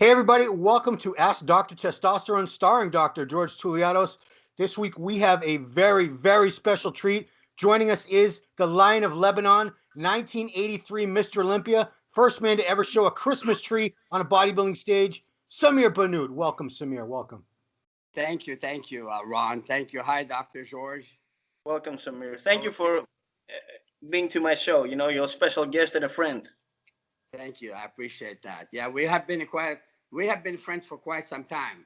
Hey everybody, welcome to Ask Dr. Testosterone starring Dr. George Touliatos. This week we have a very, very special treat. Joining us is the Lion of Lebanon, 1983 Mr. Olympia, first man to ever show a Christmas tree on a bodybuilding stage, Samir Bannout. Welcome, Samir, welcome. Thank you, Ron. Thank you. Hi, Dr. George. Welcome, Samir. Thank you for being to my show. You know, you're a special guest and a friend. Thank you. I appreciate that. Yeah, we have been friends for quite some time,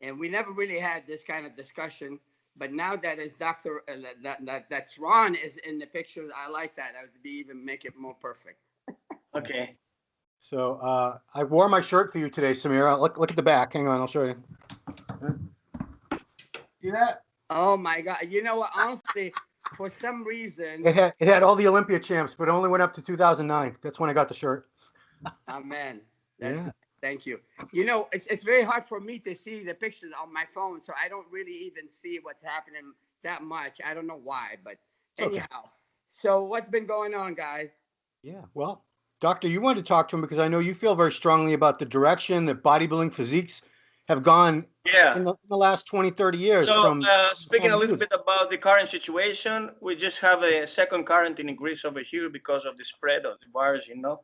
and we never really had this kind of discussion. But now that is Doctor that's Ron is in the picture, I like that. That would be even make it more perfect. Okay. So I wore my shirt for you today, Samir. Look at the back. Hang on, I'll show you. See that? Oh my God! You know what? Honestly, for some reason, It had all the Olympia champs, but only went up to 2009. That's when I got the shirt. amen. That's Yeah. Thank you. You know, it's very hard for me to see the pictures on my phone, so I don't really even see what's happening that much. I don't know why, but It's okay. anyhow. So what's been going on, guys? Yeah, well, doctor, you wanted to talk to him because I know you feel very strongly about the direction that bodybuilding physiques have gone Yeah. in the last 20, 30 years So, speaking a from little youth. bit about the current situation, we just have a second quarantine in Greece over here because of the spread of the virus, you know.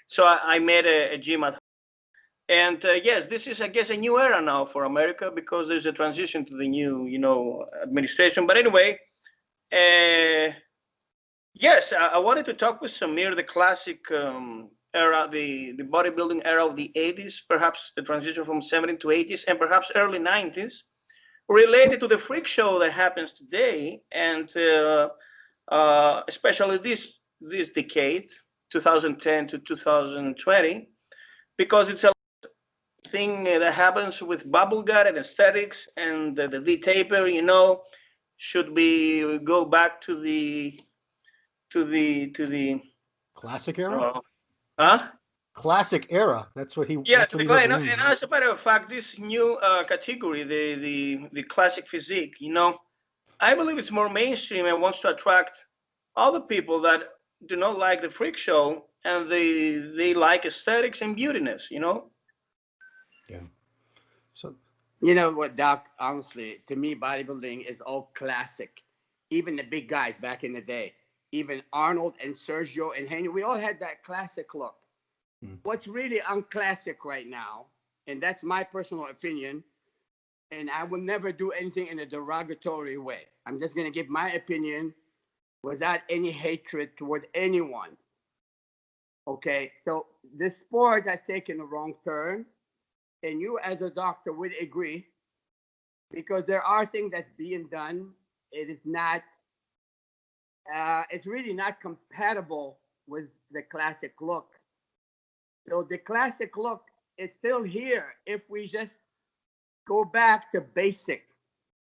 So I made a gym at home. And yes, this is, I guess, a new era now for America because there's a transition to the new, administration. But anyway, uh, yes, I wanted to talk with Samir, the classic era, the bodybuilding era of the 80s, perhaps the transition from 70s to 80s, and perhaps early 90s, related to the freak show that happens today, and especially this decade, 2010 to 2020, because it's a thing that happens with bubble gut and aesthetics and the V taper, should we go back to the Classic era? uh, huh? Classic era. That's what Yeah, that's to what the he client. represents, And right? as a matter of fact, this new category, the classic physique, I believe it's more mainstream and wants to attract other people that do not like the freak show and they like aesthetics and beautiness. Yeah. So You know what, Doc? Honestly, to me, bodybuilding is all classic. Even the big guys back in the day, even Arnold and Sergio and Henry, we all had that classic look. mm, What's really unclassic right now, and that's my personal opinion, and I will never do anything in a derogatory way. I'm just going to give my opinion without any hatred toward anyone. Okay, so this sport has taken a wrong turn, and you, as a doctor, would agree because there are things that's being done. It is not, it's really not compatible with the classic look. So the classic look is still here if we just go back to basic.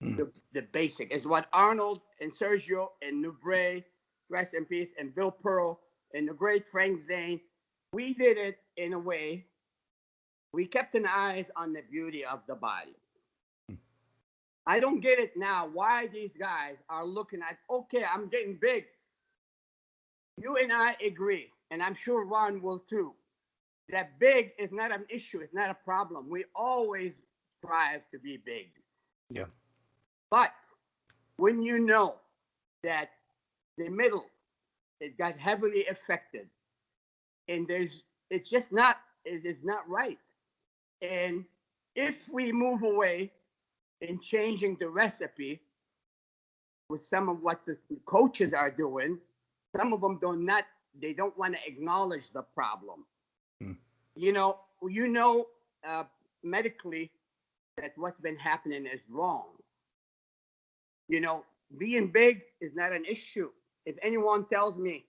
mm, The basic is what Arnold and Sergio and Nubre, rest in peace, and Bill Pearl and the great Frank Zane, we did it in a way. We kept an eye on the beauty of the body. mm, I don't get it now why these guys are looking at, okay, I'm getting big. You and I agree, and I'm sure Ron will too, that big is not an issue, it's not a problem. We always strive to be big. yeah. But when you know that the middle it got heavily affected and it's just not it is not right. And if we move away in changing the recipe with some of what the coaches are doing, some of them don't want to acknowledge the problem. mm, You know uh, medically that what's been happening is wrong. You know, being big is not an issue. If anyone tells me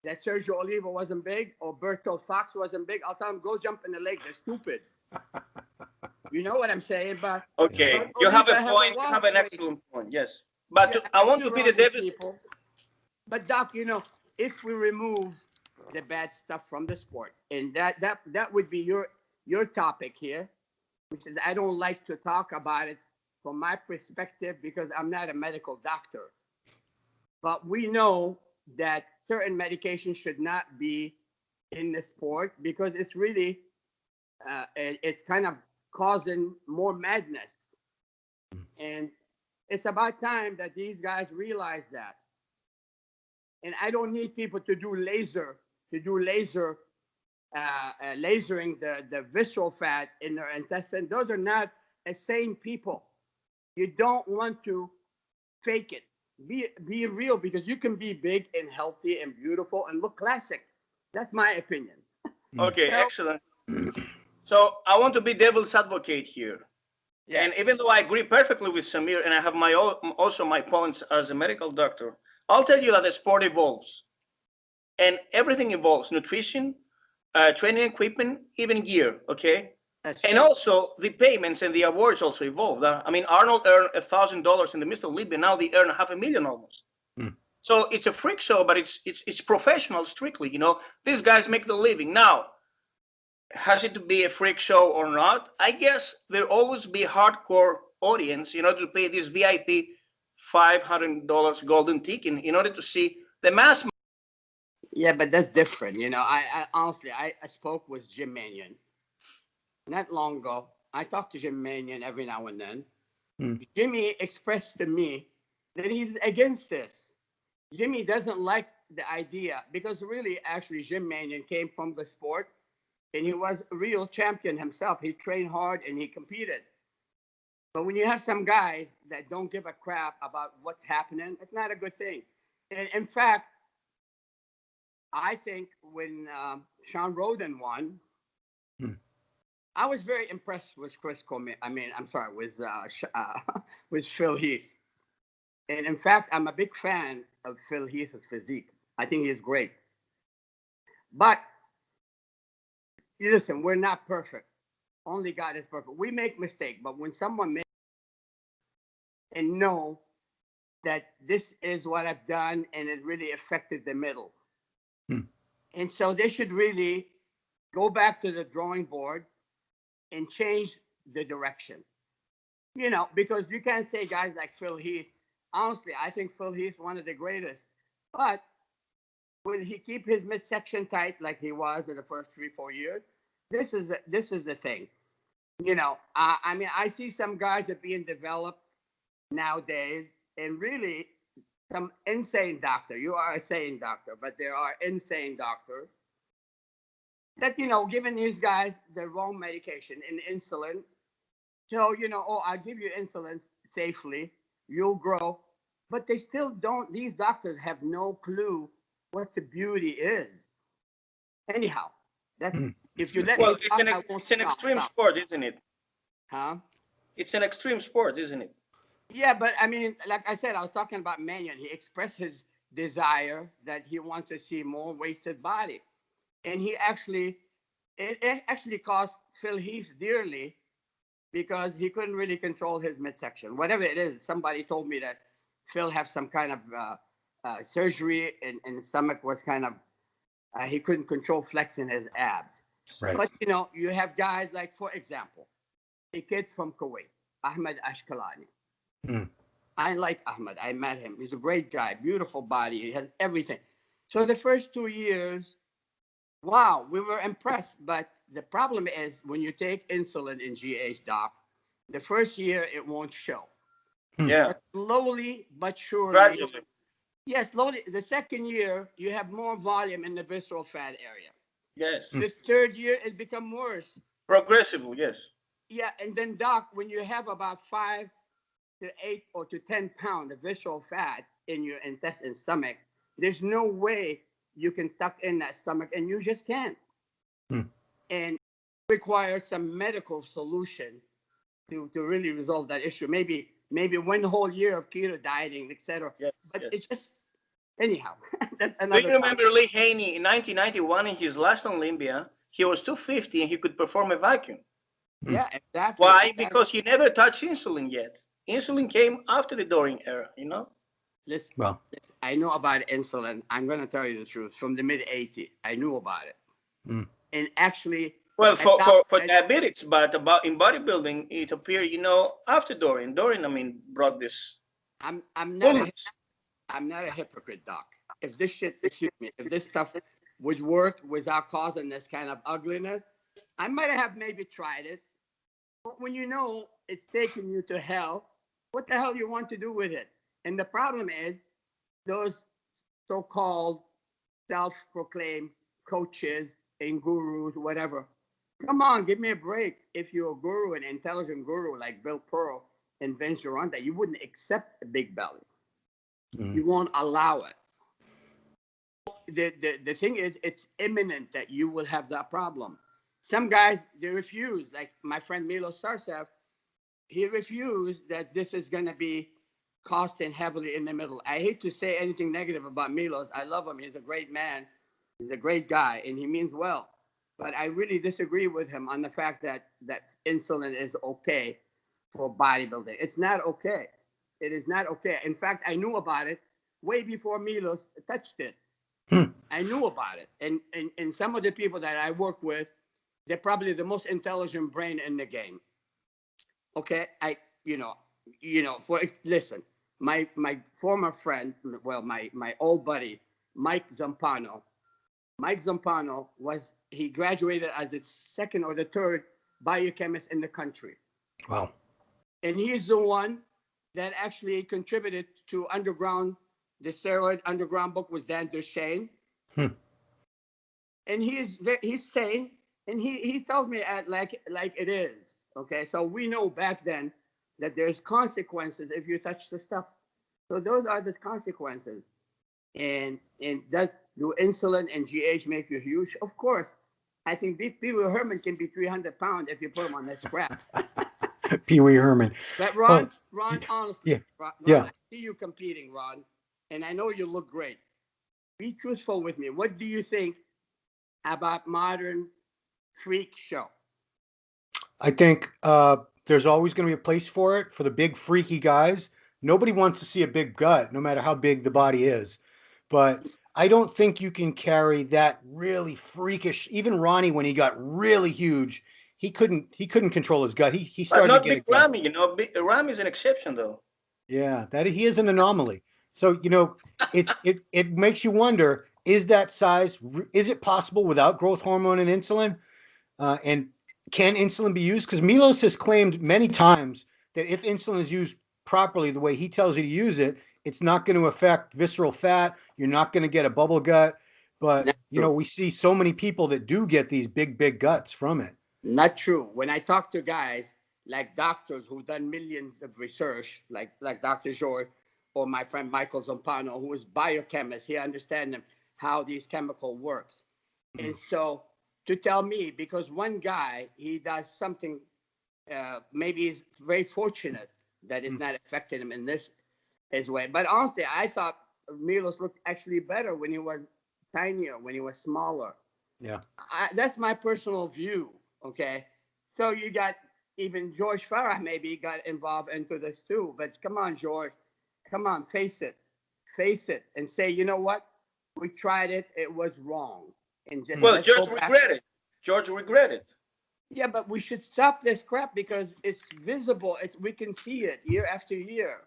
that Sergio Oliva wasn't big or Berto Fox wasn't big, I'll tell them go jump in the lake. They're stupid. You know what I'm saying? But Yeah. Okay, but you have a Oliva has a point. You have lost an weight. excellent point. Yes, but Yeah, I I can want be to be the around these deficit. people. But Doc, if we remove the bad stuff from the sport, and that would be your topic here, which is I don't like to talk about it from my perspective because I'm not a medical doctor. But we know that certain medications should not be in the sport because it's really it's kind of causing more madness. And it's about time that these guys realize that. And I don't need people to do lasering the visceral fat in their intestine. Those are not sane people. You don't want to fake it. Be real, because you can be big and healthy and beautiful and look classic. That's my opinion. Okay, excellent. So I want to be devil's advocate here. Yes. And even though I agree perfectly with Samir, and I have my also my points as a medical doctor, I'll tell you that the sport evolves, and everything evolves: nutrition, training equipment, even gear. Okay, That's and true. also the payments and the awards also evolved. I mean, Arnold earned $1,000 in the Mr. Olympia. Now they earn $500,000 almost. So it's a freak show, but it's professional strictly. You know, these guys make the living. Now, has it to be a freak show or not? I guess there'll always be a hardcore audience in order to pay this VIP $500 golden ticket in order to see the mass. Yeah, but that's different. You know, I honestly, I spoke with Jim Manion not long ago. I talk to Jim Manion every now and then. Jimmy expressed to me that he's against this. Jimmy doesn't like the idea because really, actually, Jim Manion came from the sport and he was a real champion himself. He trained hard and he competed. But when you have some guys that don't give a crap about what's happening, it's not a good thing. And in fact, I think when Sean Roden won, I was very impressed with Chris Coleman. I mean, I'm sorry, with Phil Heath. And in fact, I'm a big fan of Phil Heath's physique. I think he's great. But listen, we're not perfect. Only God is perfect. We make mistakes, but when someone makes and know that this is what I've done and it really affected the middle. And so they should really go back to the drawing board and change the direction. You know, because you can't say guys like Phil Heath. Honestly, I think Phil Heath one of the greatest. But will he keep his midsection tight like he was in the first 3-4 years? This is the thing. You know, I mean, I see some guys that being developed nowadays, and really some insane doctor. You are a sane doctor, but there are insane doctors that, you know, giving these guys the wrong medication and insulin. So, you know, oh, I'll give you insulin safely, you'll grow. But they still don't, these doctors have no clue what the beauty is. Anyhow, that's if you let Well, me talk, I won't it's an stop. extreme sport, isn't it? Huh? It's an extreme sport, isn't it? Yeah, but I mean, like I said, I was talking about Mannion. He expressed his desire that he wants to see more wasted body. And he actually, it actually cost Phil Heath dearly because he couldn't really control his midsection. Whatever it is, somebody told me that Phil had some kind of surgery and his stomach was kind of, he couldn't control flexing his abs. Right. But, you know, you have guys like, for example, a kid from Kuwait, Ahmed Ashkelani. I like Ahmed. I met him. He's a great guy, beautiful body. He has everything. So the first 2 years, wow, we were impressed. But the problem is when you take insulin in GH, doc, the first year it won't show. Yeah. But slowly but surely. Gradually. Yes, slowly. The second year, you have more volume in the visceral fat area. Yes. The third year, it becomes worse. Progressively, yes. Yeah, and then, doc, when you have about 5 to 8 or to 10 pounds of visceral fat in your intestine stomach, there's no way you can tuck in that stomach, and you just can't. And require some medical solution to really resolve that issue. Maybe 1 whole year of keto dieting, etc. Yes, But yes. it's just anyhow. That's Do another you remember topic. Lee Haney in 1991 in his last Olympia? He was 250 and he could perform a vacuum. Yeah, exactly. Why? Because he never touched insulin yet. Insulin came after the Dorian era, you know? Listen, Well, I know about insulin. I'm going to tell you the truth. From the mid 80s, I knew about it. And actually, Well, for diabetics, but about in bodybuilding, it appeared, you know, after Dorian. Dorian, I mean, brought this. I'm not a hypocrite, doc. If this shit, excuse me, if this stuff would work without causing this kind of ugliness, I might have maybe tried it, but when you know it's taking you to hell, what the hell you want to do with it? And the problem is those so-called self-proclaimed coaches and gurus, whatever. Come on, give me a break. If you're a guru, an intelligent guru like Bill Pearl and Vince Gironda, you wouldn't accept a big belly. You won't allow it. The thing is, it's imminent that you will have that problem. Some guys, they refuse. Like my friend Milos Sarcev, he refused that this is going to be costing heavily in the middle. I hate to say anything negative about Milos. I love him. He's a great man. He's a great guy, and he means well. But I really disagree with him on the fact that insulin is okay for bodybuilding. It's not okay. It is not okay. In fact, I knew about it way before Milos touched it. I knew about it. And some of the people that I work with, they're probably the most intelligent brain in the game. Okay, listen, my former friend, well, my old buddy, Mike Zampano. Mike Zampano he graduated as the second or the third biochemist in the country. Wow. And he's the one that actually contributed to the Steroid Underground book was Dan Duchesne. And he's sane, and he tells me like it is. Okay, so we know back then that there's consequences if you touch the stuff. So those are the consequences. And do insulin and GH make you huge? Of course. I think Pee Wee Herman can be 300 pounds if you put him on that scrap. Pee Wee Herman. But Ron, honestly, yeah. Ron, Yeah. I see you competing, Ron, and I know you look great. Be truthful with me. What do you think about modern freak show? I think there's always going to be a place for it for the big freaky guys. Nobody wants to see a big gut, no matter how big the body is. But I don't think you can carry that really freakish. Even Ronnie, when he got really huge, he couldn't control his gut. He started But not to get Big a gut. Ramy, Ramy is an exception, though. Yeah, that he is an anomaly. So it makes you wonder: is that size? Is it possible without growth hormone and insulin? And can insulin be used? Because Milos has claimed many times that if insulin is used properly, the way he tells you to use it, it's not going to affect visceral fat. You're not going to get a bubble gut. But, we see so many people that do get these big guts from it. Not true. When I talk to guys like doctors who've done millions of research, like Dr. George or my friend Michael Zampano, who is biochemist, he understands how these chemical works. And so to tell me, because one guy, he does something, maybe he's very fortunate that it's not affecting him in this his way. But honestly, I thought Milos looked actually better when he was tinier, when he was smaller. Yeah. That's my personal view, okay? So you got even George Farah maybe got involved into this too. But come on, George. Come on, face it. Face it and say, you know what? We tried it. It was wrong. And just George regretted. George regretted. Yeah, but we should stop this crap because it's visible. We can see it year after year.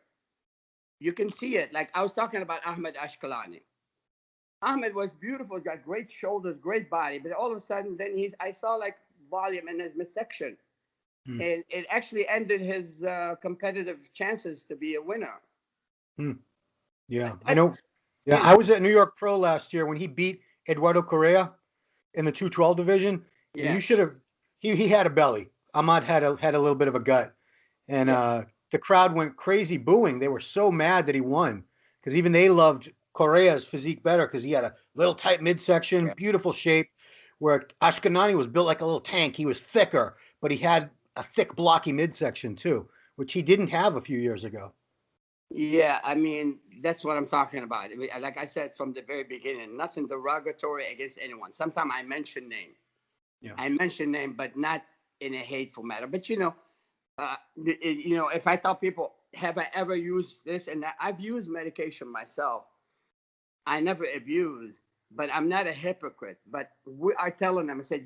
You can see it. Like I was talking about Ahmed Ashkelani. Ahmed was beautiful, got great shoulders, great body, but all of a sudden, then I saw like volume in his midsection, and it actually ended his competitive chances to be a winner. Yeah, I know. Yeah, I was at New York Pro last year when he beat Eduardo Correa in the 212 division. Yeah. And you should have. He had a belly. Ahmad had a little bit of a gut, and the crowd went crazy booing. They were so mad that he won because even they loved Correa's physique better because he had a little tight midsection, beautiful shape, where Ashkenani was built like a little tank. He was thicker, but he had a thick, blocky midsection too, which he didn't have a few years ago. Yeah, I mean, that's what I'm talking about. Like I said from the very beginning, nothing derogatory against anyone. Sometimes I mention name. Yeah. I mention name, but not in a hateful manner. But if I tell people, have I ever used this and that? I've used medication myself. I never abuse, but I'm not a hypocrite. But we are telling them, I said,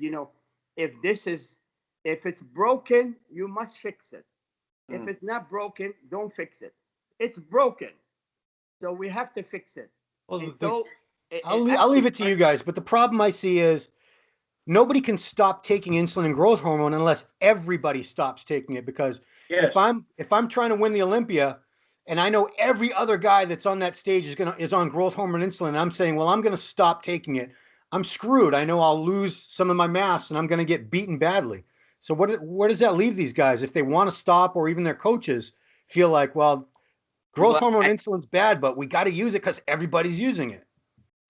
if it's broken, you must fix it. If it's not broken, don't fix it. It's broken, so we have to fix it. Well, I'll leave it to you guys. But the problem I see is nobody can stop taking insulin and growth hormone unless everybody stops taking it. Because Yes. if I'm trying to win the Olympia, and I know every other guy that's on that stage is on growth hormone insulin, and I'm saying, well, I'm going to stop taking it, I'm screwed. I know I'll lose some of my mass, and I'm going to get beaten badly. So where does that leave these guys if they want to stop, or even their coaches feel like, well, growth Well, hormone insulin's bad, but we got to use it because everybody's using it.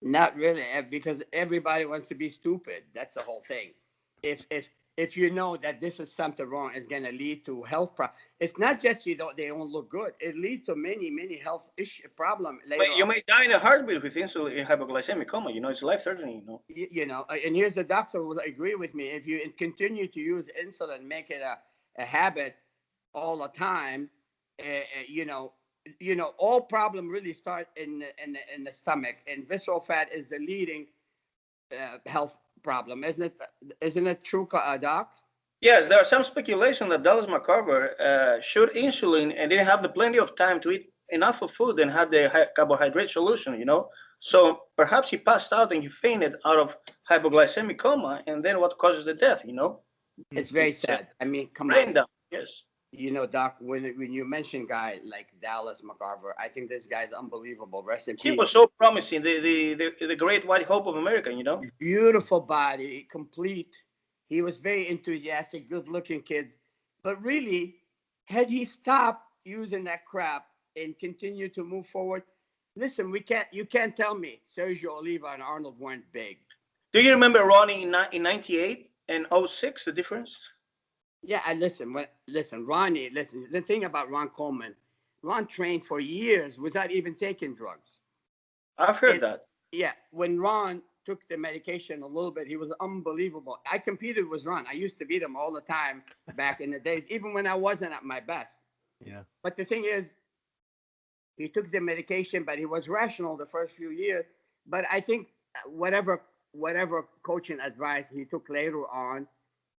not really, because everybody wants to be stupid. That's the whole thing. If you know that this is something wrong, it's going to lead to health problems. It's not just they don't look good. It leads to many health issue problem later But you on. may die in a heartbeat with insulin in hypoglycemic coma. It's life-threatening. And here's the doctor will agree with me. If you continue to use insulin, make it a habit all the time, all problem really start in the stomach, and visceral fat is the leading health problem, isn't it? Isn't it true, Doc? Yes, there are some speculation that Dallas McCarver shoot insulin and didn't have the plenty of time to eat enough of food and had the carbohydrate solution. So perhaps he passed out and he fainted out of hypoglycemic coma, and then what causes the death? It's very sad. I mean, come on. Brain down. Yes. Doc, when you mention guy like Dallas McCarver, I think this guy's unbelievable. Rest in He peace. was so promising, the great white hope of America. Beautiful body, complete. He was very enthusiastic, good-looking kid. But really, had he stopped using that crap and continued to move forward, listen, you can't tell me Sergio Oliva and Arnold weren't big. Do you remember Ronnie in 98 and 06, the difference? Yeah, Ronnie, the thing about Ron Coleman, Ron trained for years without even taking drugs. I've heard that. Yeah, when Ron took the medication a little bit, he was unbelievable. I competed with Ron. I used to beat him all the time back in the days, even when I wasn't at my best. Yeah. But the thing is, he took the medication, but he was rational the first few years. But I think whatever coaching advice he took later on,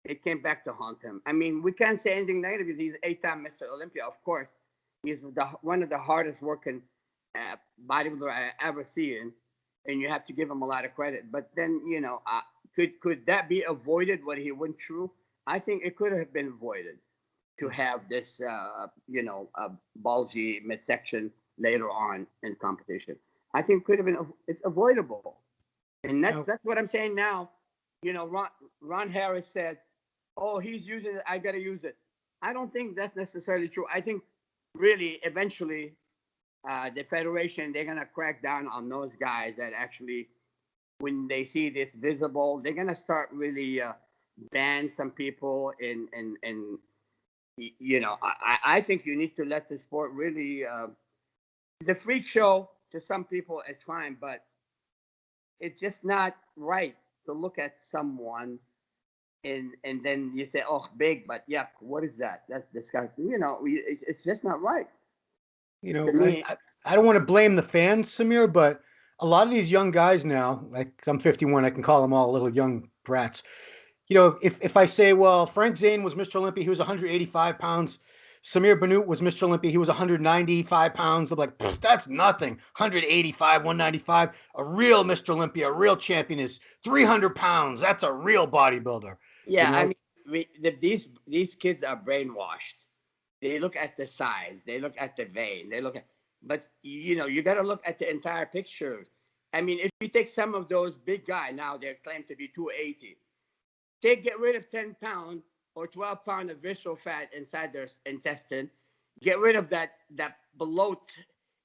it came back to haunt him. I mean, we can't say anything negative because he's 8-time Mr. Olympia. Of course, he's one of the hardest working bodybuilder I ever seen, and you have to give him a lot of credit. But then, could that be avoided when he went through? I think it could have been avoided to have this, bulgy midsection later on in competition. I think could have been. It's avoidable, and that's what I'm saying now. Ron Harris said, "Oh, he's using it. I got to use it." I don't think that's necessarily true. I think really eventually the federation, they're going to crack down on those guys that actually, when they see this visible, they're going to start really ban some people. I think you need to let the sport really, the freak show to some people is fine, but it's just not right to look at someone and then you say, oh, big, but yeah, what is that? That's disgusting. It's just not right. I don't want to blame the fans, Samir, but a lot of these young guys now, like I'm 51, I can call them all little young brats. If I say, well, Frank Zane was Mr. Olympia, he was 185 pounds. Samir Bannout was Mr. Olympia, he was 195 pounds. I'm like, that's nothing. 185, 195. A real Mr. Olympia, a real champion is 300 pounds. That's a real bodybuilder. Yeah, I mean, these kids are brainwashed. They look at the size, they look at the vein, but you got to look at the entire picture. I mean, if you take some of those big guys now, they're claimed to be 280. Get rid of 10 pounds or 12 pounds of visceral fat inside their intestine. Get rid of that bloat,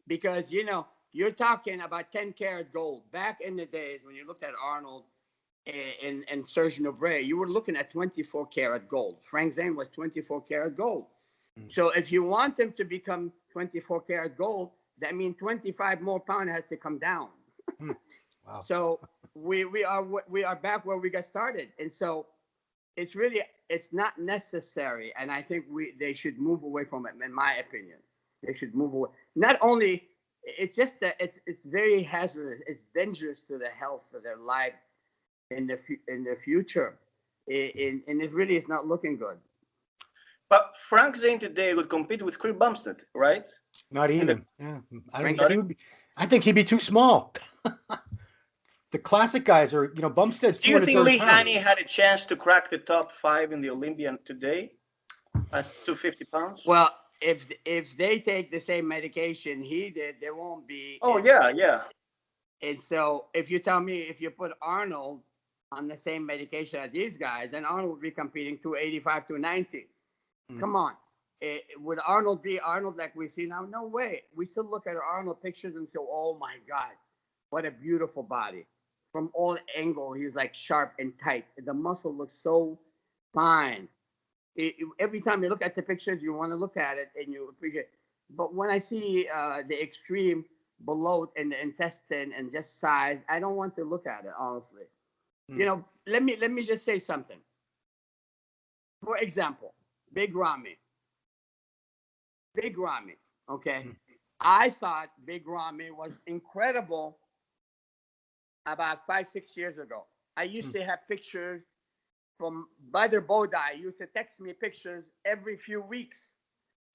because you're talking about 10-karat gold. Back in the days when you looked at Arnold and Serge Nobret, you were looking at 24-karat gold. Frank Zane was 24-karat gold. So if you want them to become 24-karat gold, that means 25 more pounds has to come down. Wow. So we are back where we got started, and so it's not necessary. And I think they should move away from it. In my opinion, they should move away. Not only it's just that it's very hazardous. It's dangerous to the health of their life in the future, and it really is not looking good. But Frank Zane today would compete with Chris Bumstead, right? Not even. Yeah. I think he'd be too small. the classic guys are, you know, Bumstead's Do you think 230 Lee pounds. Haney had a chance to crack the top 5 in the Olympian today at 250 pounds? Well, if they take the same medication he did, there won't be. Oh, yeah, yeah. And so if you tell me if you put Arnold on the same medication as these guys, then Arnold would be competing 285, 290. Come on. Would Arnold be Arnold like we see now? No way. We still look at Arnold pictures and say, oh my God, what a beautiful body. From all angles, he's like sharp and tight. The muscle looks so fine. Every time you look at the pictures, you want to look at it and you appreciate it. But when I see the extreme bloat in the intestine and just size, I don't want to look at it, honestly. You know, let me just say something. For example, Big Ramy. Okay? I thought Big Ramy was incredible about 5-6 years ago. I used to have pictures from Badr Bodai. Used to text me pictures every few weeks.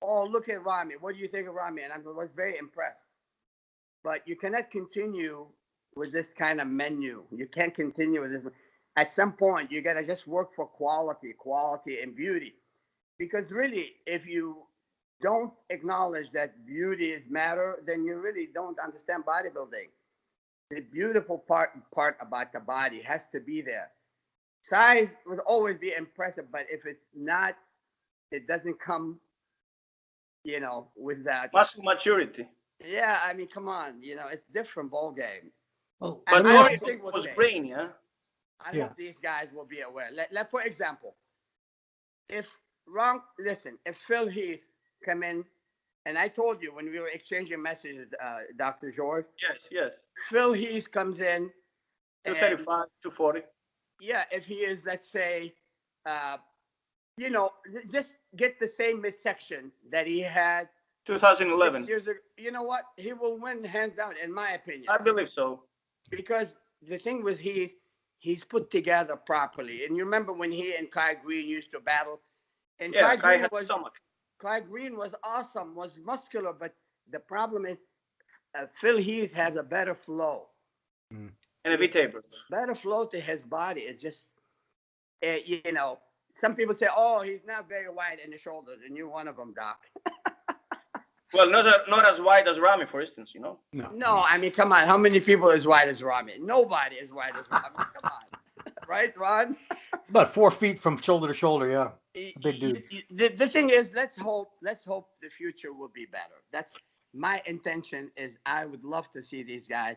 Oh, look at Ramy. What do you think of Ramy? And I was very impressed. But you cannot continue with this kind of menu. You can't continue with this. At some point, you got to just work for quality and beauty. Because really, if you don't acknowledge that beauty is matter, then you really don't understand bodybuilding. The beautiful part about the body has to be there. Size would always be impressive, but if it's not, it doesn't come, you know, with that Muscle maturity. Yeah, I mean, come on, you know, it's different ball game. Well, But let me ask- Orion was brain, yeah? I hope these guys will be aware. Let for example, if Phil Heath come in, and I told you when we were exchanging messages, Dr. George. Yes. Phil Heath comes in. 235, 240. Yeah, if he is, let's say, you know, just get the same midsection that he had 2011. 6 years ago. You know what? He will win hands down, in my opinion. I believe so. Because the thing with he's put together properly. And you remember when he and Kai Green used to battle? And Yeah, Kai Green had stomach. Kai Green was awesome, was muscular, but the problem is Phil Heath has a better flow. And a V-taper. Better flow to his body. It's just, you know, some people say, oh, he's not very wide in the shoulders, and you're one of them, Doc. Well, not as wide as Ramy, for instance, you know? No, I mean, come on. How many people are as wide as Ramy? Nobody is wide as Ramy. Come on. Right, Ron? It's about 4 feet from shoulder to shoulder, yeah. Big dude. The thing is, let's hope the future will be better. That's my intention. Is I would love to see these guys,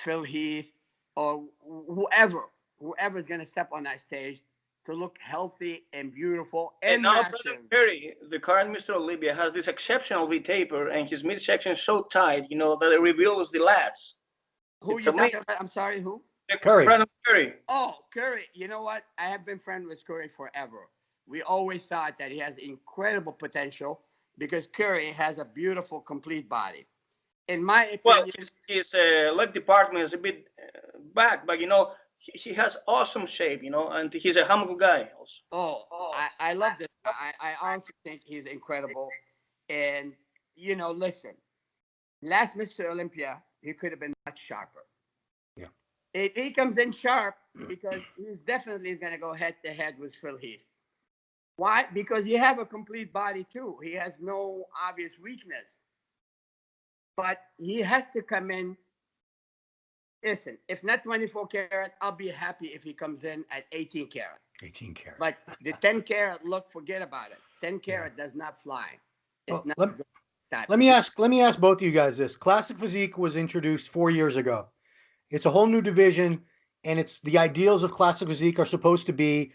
Phil Heath, or whoever's going to step on that stage, to look healthy and beautiful. And now Brother Perry, the current Mr. Olympia, has this exceptional V-taper, and his midsection is so tight, you know, that it reveals the lats. Who you talking about? I'm sorry, who? Curry. Brandon Curry. Oh, Curry. You know what? I have been friends with Curry forever. We always thought that he has incredible potential because Curry has a beautiful, complete body. In my opinion, well, his leg department is a bit back, but you know, he has awesome shape, you know, and he's a humble guy also. I love this. I honestly think he's incredible. And, you know, listen, last Mr. Olympia, he could have been much sharper. Yeah. If he comes in sharp, because he's definitely going to go head to head with Phil Heath. Why? Because you have a complete body too. He has no obvious weakness. But he has to come in. Listen, if not 24 karat, I'll be happy if he comes in at 18 karat. 18 karat. But the 10 karat look, forget about it. 10 karat does not fly. It's not good. Let me ask both of you guys this. Classic Physique was introduced 4 years ago. It's a whole new division, and it's the ideals of Classic Physique are supposed to be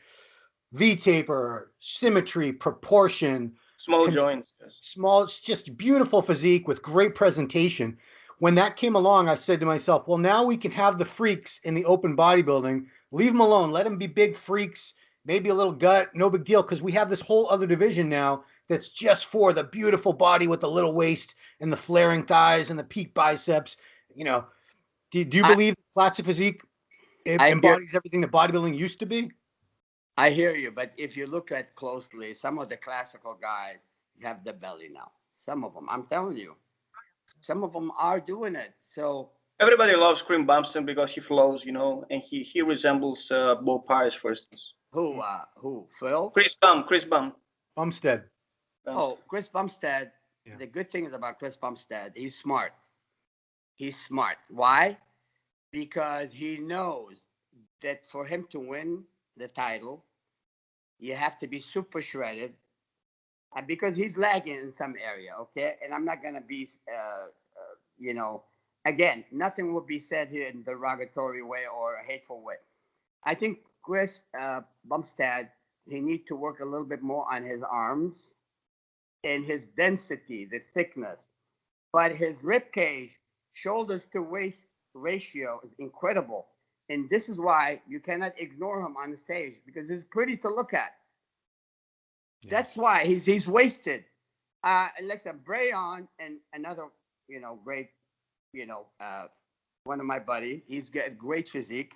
V-taper, symmetry, proportion, small joints, small. It's just beautiful physique with great presentation. When that came along, I said to myself, well, now we can have the freaks in the open bodybuilding. Leave them alone. Let them be big freaks, maybe a little gut, no big deal, because we have this whole other division now that's just for the beautiful body with the little waist and the flaring thighs and the peak biceps. You know, do you believe Classic Physique embodies everything that bodybuilding used to be? I hear you, but if you look at closely, some of the classical guys have the belly now. Some of them, I'm telling you, some of them are doing it. So Everybody loves Chris Bumstead because he flows, you know, and he resembles Bo Paris, for instance. Who? Phil? Chris Bumstead. Oh, Chris Bumstead. Yeah. The good thing is about Chris Bumstead, he's smart. He's smart. Why? Because he knows that for him to win the title, you have to be super shredded. Because he's lagging in some area, okay? And I'm not gonna be, you know, again, nothing will be said here in a derogatory way or a hateful way. I think Chris Bumstead, he needs to work a little bit more on his arms and his density, the thickness. But his rib cage, shoulders to waist ratio is incredible. And this is why you cannot ignore him on the stage because he's pretty to look at. Yeah. That's why he's wasted. Alexa Brayon and another, great, one of my buddy. He's got great physique.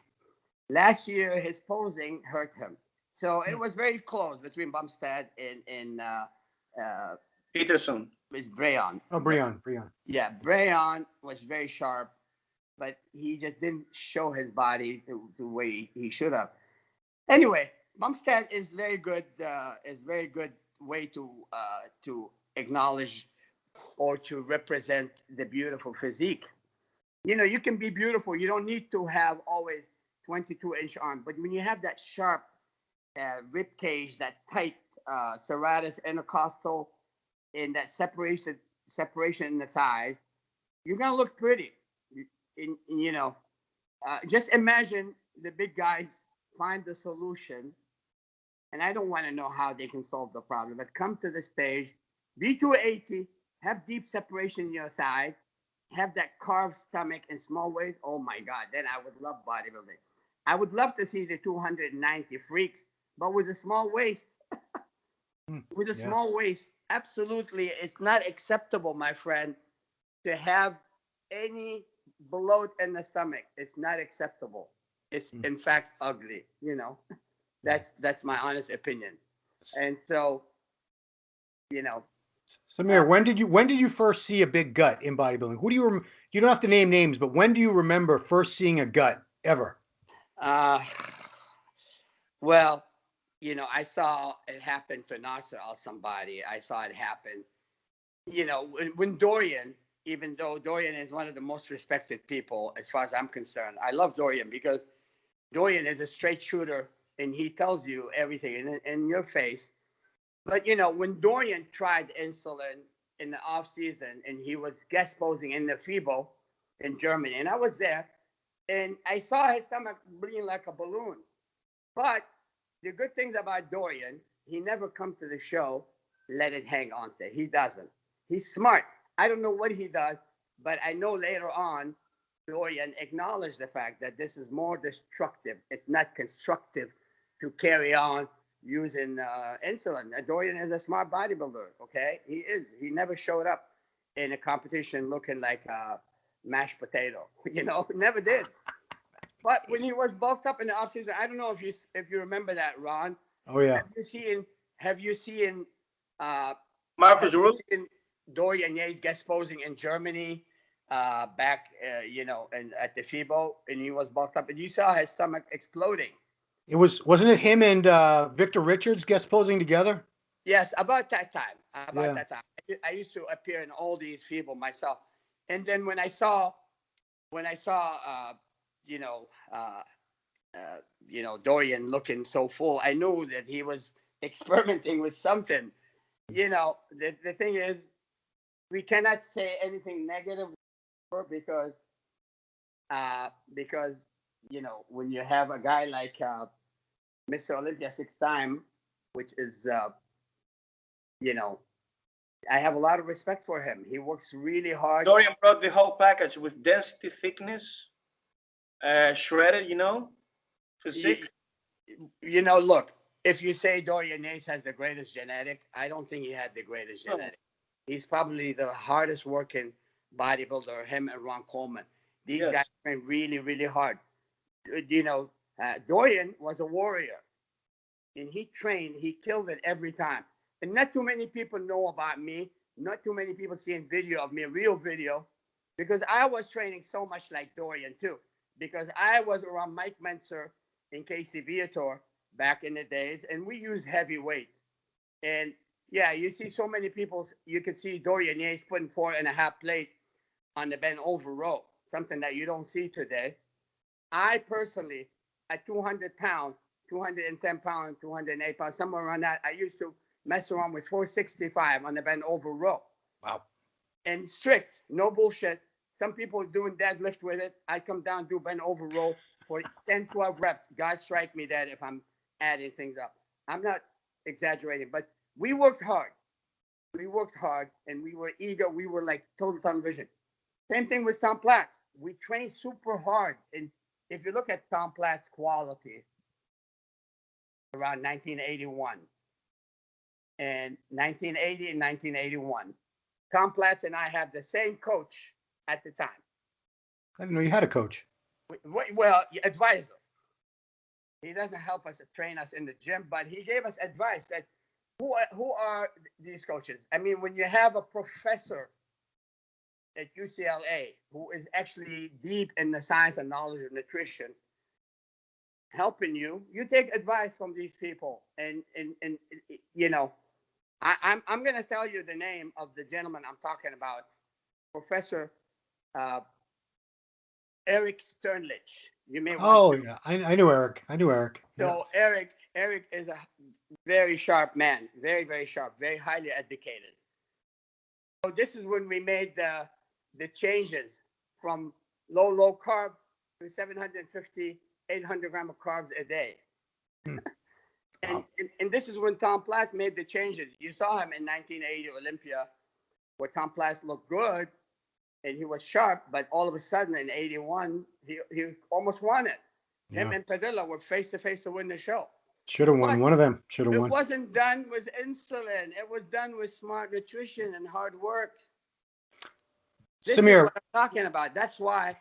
Last year, his posing hurt him, so it was very close between Bumstead and Peterson. with Brayon. Oh, Breon. Yeah, Brayon was very sharp, but he just didn't show his body the way he should have. Anyway, Bumstead is very good. Is very good way to acknowledge or to represent the beautiful physique. You can be beautiful. You don't need to have always 22-inch arm, but when you have that sharp rib cage, that tight serratus intercostal, and that separation in the thighs, you're gonna look pretty. Just imagine the big guys find the solution, and I don't want to know how they can solve the problem, but come to the stage, be 280, have deep separation in your thighs, have that carved stomach and small waist. Oh my God, then I would love bodybuilding. I would love to see the 290 freaks, but with a small waist. With a small waist, absolutely, it's not acceptable, my friend, to have any bloat in the stomach. It's not acceptable. It's in fact ugly. That's my honest opinion. And so, Samir, when did you first see a big gut in bodybuilding? Who do you you don't have to name names, but when do you remember first seeing a gut ever? Well, I saw it happen to Nasser or somebody. I saw it happen. When Dorian, even though Dorian is one of the most respected people as far as I'm concerned, I love Dorian because Dorian is a straight shooter and he tells you everything in your face. But when Dorian tried insulin in the off season and he was guest posing in the FIBO in Germany, and I was there, and I saw his stomach bleeding like a balloon. But the good things about Dorian, he never comes to the show, let it hang on stage. He doesn't. He's smart. I don't know what he does, but I know later on, Dorian acknowledged the fact that this is more destructive. It's not constructive to carry on using insulin. Dorian is a smart bodybuilder, okay? He is. He never showed up in a competition looking like a mashed potato, never did. But when he was bulked up in the offseason, I don't know if you remember that, Ron. Oh yeah. Have you seen Marcus Rule? Dorian Yates guest posing in Germany back, and at the FIBO, and he was bulked up, and you saw his stomach exploding. Wasn't it him and Victor Richards guest posing together? Yes, about that time. That time, I used to appear in all these FIBO myself, and then when I saw, Dorian looking so full, I knew that he was experimenting with something. The thing is, we cannot say anything negative because when you have a guy like Mr. Olympia 6-time, which is I have a lot of respect for him. He works really hard. Dorian brought the whole package with density, thickness, shredded, physique. Look, if you say Dorian Yates has the greatest genetic, I don't think he had the greatest genetic. He's probably the hardest working bodybuilder, him and Ron Coleman. These guys train really, really hard. Dorian was a warrior, and he trained, he killed it every time. And not too many people know about me. Not too many people seeing video of me, real video. because I was training so much like Dorian too, because I was around Mike Mentzer and Casey Viator back in the days, and we used heavy weight. And yeah, you see so many people. You can see Dorian Yates putting 4.5 plate on the bend over row, something that you don't see today. I personally, at 200 pounds, 210 pounds, 208 pounds, somewhere around that, I used to mess around with 465 on the bend over row. Wow. And strict, no bullshit. Some people doing deadlift with it. I come down, do bend over row for 10, 12 reps. God strike me dead if I'm adding things up. I'm not exaggerating, but we worked hard. We worked hard and we were eager. We were like total tunnel vision. Same thing with Tom Platz. We trained super hard. And if you look at Tom Platz's quality around 1981 and 1980 and 1981, Tom Platz and I have the same coach at the time. I didn't know you had a coach. Well, advisor. He doesn't help us train us in the gym, but he gave us advice that who are these coaches? I mean, when you have a professor at UCLA who is actually deep in the science and knowledge of nutrition helping you, you take advice from these people. And you know, I'm going to tell you the name of the gentleman I'm talking about, Professor Eric Sternlich. You may want to. Yeah, I knew Eric. I knew Eric. So Eric is a very sharp man, very, very sharp, very highly educated. So this is when we made the changes from low carb to 750, 800 grams of carbs a day. And this is when Tom Platz made the changes. You saw him in 1980 Olympia, where Tom Platz looked good and he was sharp, but all of a sudden in 81, he almost won it. Him and Padilla were face to face to win the show. Should have won. One of them should have won. It wasn't done with insulin. It was done with smart nutrition and hard work. This Samir, is what I'm talking about. That's why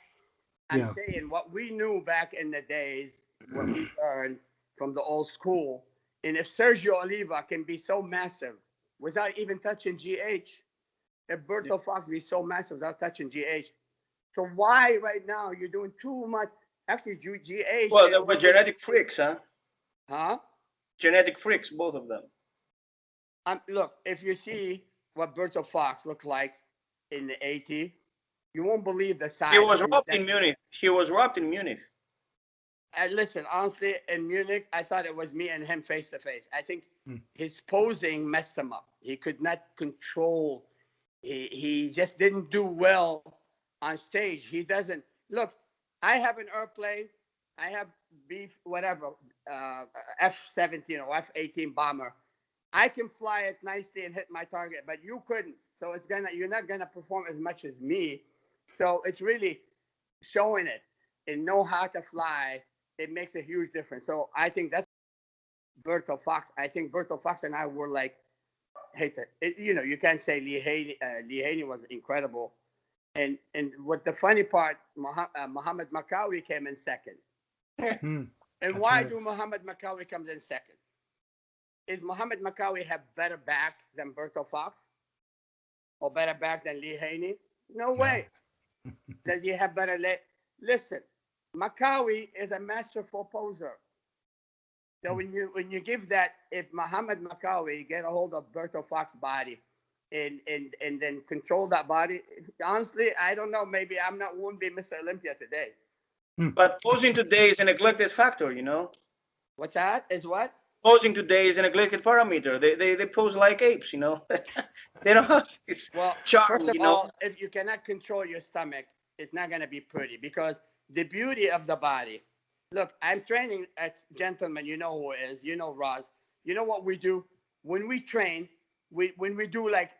I'm saying what we knew back in the days, what we learned from the old school. And if Sergio Oliva can be so massive without even touching GH, if Berto Fox be so massive without touching GH, so why right now you're doing too much? Actually, GH. Well, they were genetic freaks, huh? Huh? Genetic freaks, both of them. Look, if you see what Berto Fox looked like in the 80s, you won't believe the size. He was robbed in Munich. He was robbed in Munich. And listen, honestly, in Munich, I thought it was me and him face to face. I think his posing messed him up. He could not control. He just didn't do well on stage. He doesn't. Look, I have an airplane. I have F-17 or F-18 bomber. I can fly it nicely and hit my target, but you couldn't. So you're not gonna perform as much as me. So it's really showing it and know how to fly. It makes a huge difference. So I think that's Berto Fox. I think Berto Fox and I were like, you can't say Lee Haney was incredible. And what the funny part, Muhammad Makawi came in second. And why do Muhammad Makawi comes in second? Is Muhammad Makawi have better back than Berto Fox? Or better back than Lee Haney? No way. Does he have better leg? Listen, Makawi is a masterful poser. So when you give that, if Muhammad Makawi get a hold of Berto Fox's body and then control that body, honestly, I don't know. Maybe wouldn't be Mr. Olympia today. But posing today is a neglected factor, What's that? Is what? Posing today is a neglected parameter. They pose like apes, They don't have this charm, first of all, if you cannot control your stomach, it's not going to be pretty, because the beauty of the body. Look, I'm training as gentlemen. You know who it is. You know Roz. You know what we do? When we train, when we do like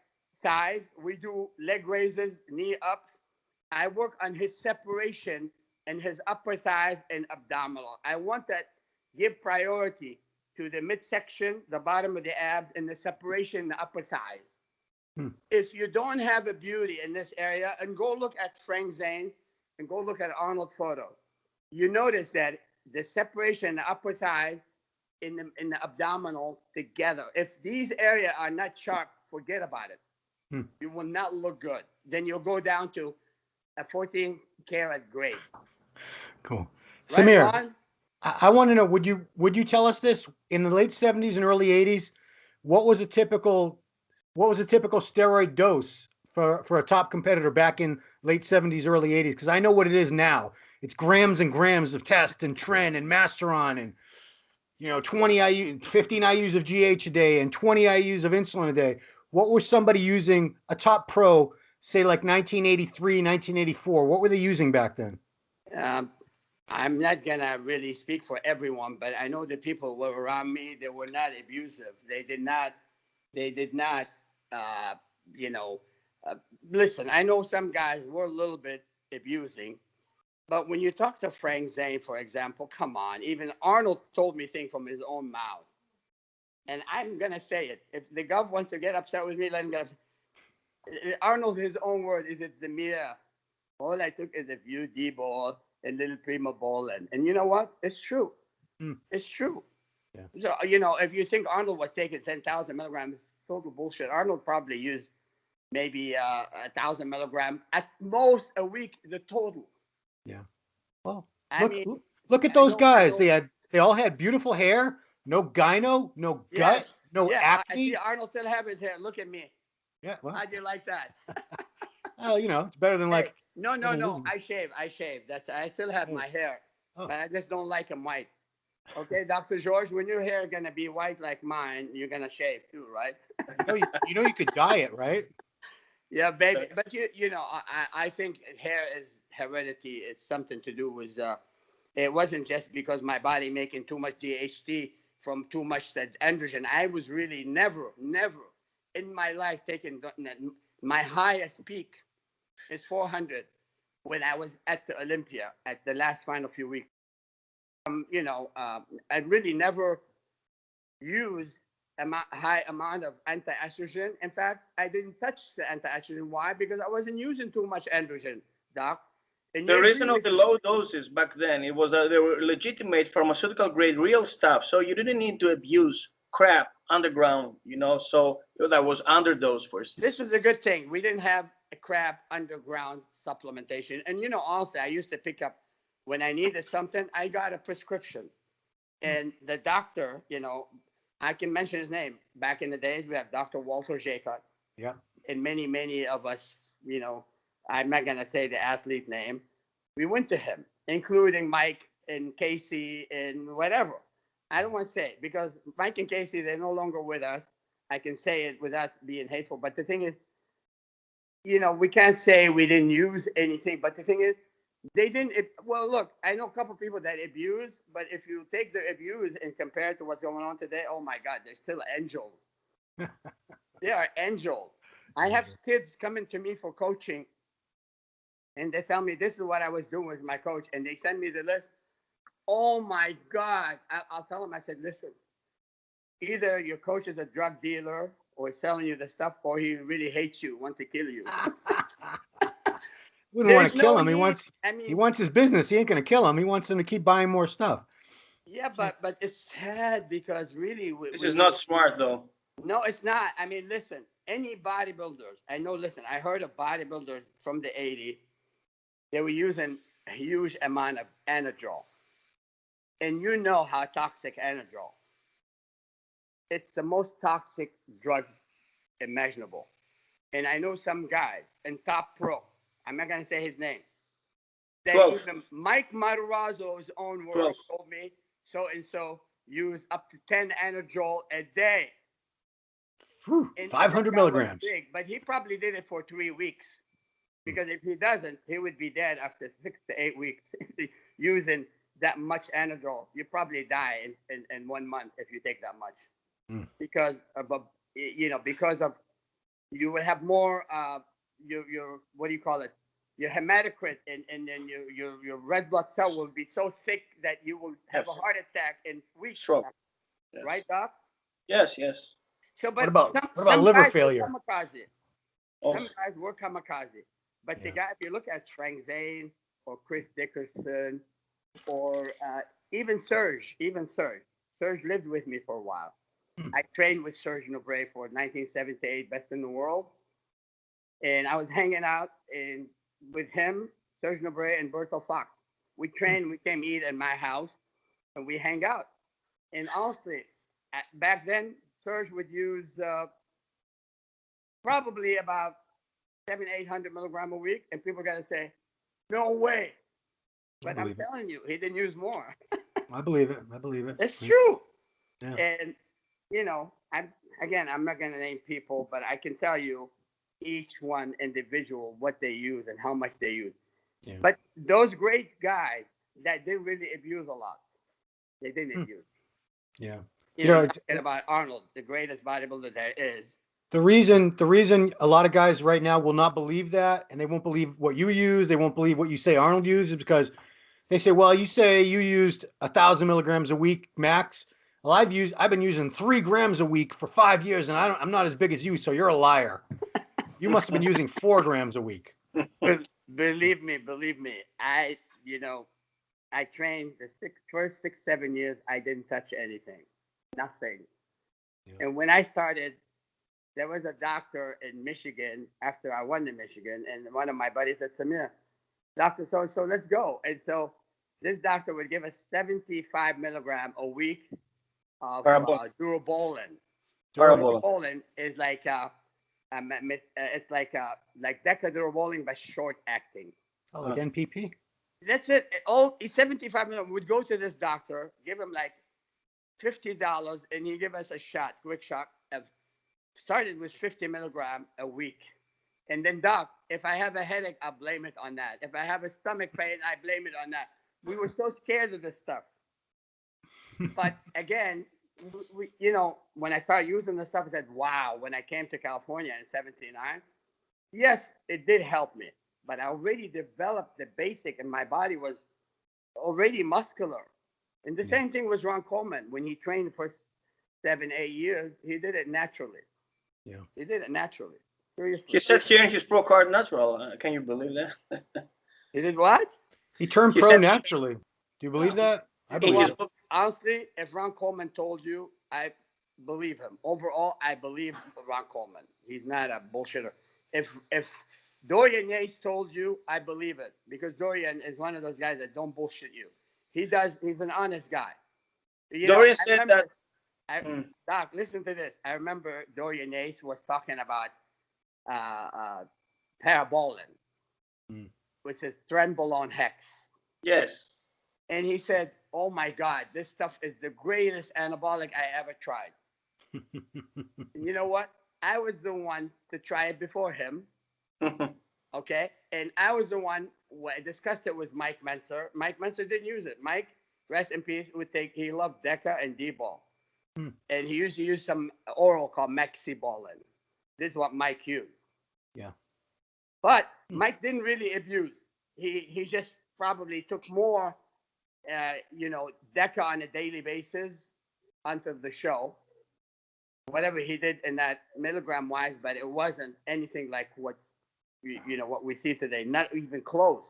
thighs, we do leg raises, knee ups. I work on his separation and his upper thighs and abdominal. I want that give priority to the midsection, the bottom of the abs, and the separation in the upper thighs. If you don't have a beauty in this area, and go look at Frank Zane and go look at Arnold's photo, you notice that the separation in the upper thighs in the abdominal together. If these areas are not sharp, forget about it. You will not look good. Then you'll go down to a 14 karat grade. Cool. Right, Samir, Ron? I want to know, would you tell us this in the late 70s and early 80s? What was a typical steroid dose for a top competitor back in late 70s, early 80s? Because I know what it is now. It's grams and grams of Test and Tren and Masteron and 20 IU, 15 IUs of GH a day and 20 IUs of insulin a day. What were somebody using, a top pro, say like 1983, 1984? What were they using back then? Um, I'm not gonna really speak for everyone, but I know the people who were around me. They were not abusive. They did not. They did not. Uh, you know, uh, Listen. I know some guys were a little bit abusing, but when you talk to Frank Zane, for example, come on. Even Arnold told me things from his own mouth, and I'm gonna say it. If the gov wants to get upset with me, let him get upset. Arnold, his own word is, it's the mere. All I took is a few D ball and little prima ball, and you know what? It's true. Hmm. It's true. Yeah. So if you think Arnold was taking 10,000 milligrams, total bullshit. Arnold probably used maybe 1,000 milligrams at most a week. The total. Yeah. Well, I look mean, look at I those know. I guys. know. They all had beautiful hair, no gyno, no gut, Yes. no Yeah. I see acne. Arnold still have his hair. Look at me. Yeah. Well, How'd you like that? it's better than Hey, like no, Queen no, no. Elizabeth. I shave. I shave. I still have Oh, my hair, oh. but I just don't like them white. Okay, Dr. George, when your hair gonna be white like mine, you're gonna shave too, right? You could dye it, right? Yeah, baby. But I think hair is heredity. It's something to do with. It wasn't just because my body making too much DHT from too much that androgen. I was really never, never in my life taking my highest peak is 400 when I was at the Olympia at the last final few weeks. I really never used a high amount of anti-estrogen. In fact, I didn't touch the anti-estrogen. Why? Because I wasn't using too much androgen, doc. And you The agree reason of with the me? low doses back then, it was they were legitimate pharmaceutical grade real stuff, so you didn't need to abuse crap underground, so that was underdose for This was a good thing. We didn't have a crap underground supplementation. And honestly, I used to pick up when I needed something. I got a prescription, and the doctor, I can mention his name. Back in the days, we have Dr. Walter Jacob. Yeah. And many of us, I'm not gonna say the athlete name. We went to him, including Mike and Casey and whatever. I don't want to say it because Mike and Casey, they're no longer with us. I can say it without being hateful. But the thing is, we can't say we didn't use anything. But the thing is, they didn't. Well, look, I know a couple of people that abuse, but if you take the abuse and compare it to what's going on today, oh my God, they're still angels. They are angels. I have kids coming to me for coaching, and they tell me this is what I was doing with my coach, and they send me the list. Oh my God! I'll tell them. I said, listen, either your coach is a drug dealer or selling you the stuff, or he really hates you, wants to kill you. Wouldn't want There's to kill no him. need. I He mean, wants his business. He ain't gonna kill him. He wants him to keep buying more stuff. yeah, but it's sad because really, This is when you not smart, though. no, it's not. I mean, listen, any bodybuilders, I know. Listen, I heard of bodybuilders from the '80s. They were using a huge amount of anadrol. And you know how toxic anadrol. It's the most toxic drugs imaginable. And I know some guys in top pro. I'm not gonna say his name. That 12. even Mike Matarazzo's own 12. words told me so and so use up to 10 anadrol a day. Whew, And this 500 guy was milligrams. big, but he probably did it for 3 weeks. Because if he doesn't, he would be dead after 6 to 8 weeks using that much anadrol. You probably die in 1 month if you take that much. Mm. Because of you will have more your what do you call it? Your hematocrit and then your red blood cell will be so thick that you will have a Yes. heart attack in weeks. Stroke. Yes. Right, Doc? Yes, yes. So, What but about some liver guys were failure? kamikaze. Some Also. guys were kamikaze. But the Yeah. guy, if you look at Frank Zane or Chris Dickerson or Serge lived with me for a while. Hmm. I trained with Serge Nobret for 1978 Best in the World. And I was hanging out, and with him, Serge Nobre, and Berto Fox. We train, we came eat at my house, and we hang out. And honestly, back then, Serge would use probably about 800 milligram a week, and people got to say, no way. But I'm telling you, he didn't use more. I believe it. I believe it. It's true. Yeah. And, you know, I'm not going to name people, but I can tell you each one individual what they use and how much they use. Yeah. But those great guys that didn't really abuse a lot, they didn't abuse. Yeah. You know, talking about Arnold, the greatest bodybuilder there is. The reason a lot of guys right now will not believe that, and they won't believe what you use, they won't believe what you say Arnold used, is because they say, well, you say you used 1,000 milligrams a week max. Well, I've been using 3 grams a week for 5 years, and I'm not as big as you, so you're a liar. You must have been using 4 grams a week. Believe me, I trained the first 6-7 years. I didn't touch anything, nothing. Yeah. And when I started, there was a doctor in Michigan after I won in Michigan, and one of my buddies said, Samir, Dr. So-and-so, let's go. And so this doctor would give us 75 milligram a week of Durabolin. Durabolin is like it's like Decadurabolin but short acting. Oh, like NPP? That's it. 75 milligram. We'd go to this doctor, give him like $50, and he give us a shot, quick shot. Started with 50 milligram a week. And then, doc, if I have a headache, I blame it on that. If I have a stomach pain, I blame it on that. We were so scared of this stuff. But again, when I started using the stuff, I said, wow, when I came to California in 79, yes, it did help me. But I already developed the basic, and my body was already muscular. And the same thing was Ron Coleman. When he trained for 7-8 years, he did it naturally. Yeah. He did it naturally. Seriously. He said here in his pro card natural. Can you believe that? He did what? He turned pro naturally. Do you believe that? I believe. Honestly, if Ron Coleman told you, I believe him. Overall, I believe Ron Coleman. He's not a bullshitter. If Dorian Yates told you, I believe it, because Dorian is one of those guys that don't bullshit you. He's an honest guy. Dorian said that. Doc, listen to this. I remember Dorian Yates was talking about parabolin, which is trenbolone hex. Yes. And he said, oh my God, this stuff is the greatest anabolic I ever tried. And you know what? I was the one to try it before him. Okay? And I was the one who discussed it with Mike Mentzer. Mike Mentzer didn't use it. Mike, rest in peace, he loved Deca and D-ball. And he used to use some oral called Mexibolin. This is what Mike used. Yeah. But Mike didn't really abuse. He just probably took more, Deca on a daily basis until the show. Whatever he did in that milligram wise, but it wasn't anything like what what we see today. Not even close.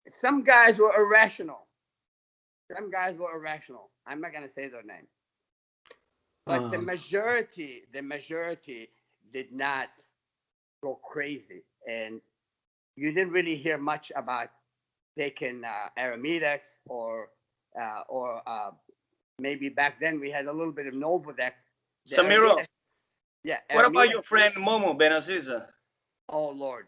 Some guys were irrational. I'm not going to say their name. But the majority did not go crazy. And you didn't really hear much about taking Arimidex or maybe back then we had a little bit of Novodex. Samiro. Yeah. What about your friend Momo Benaziza? Oh, Lord.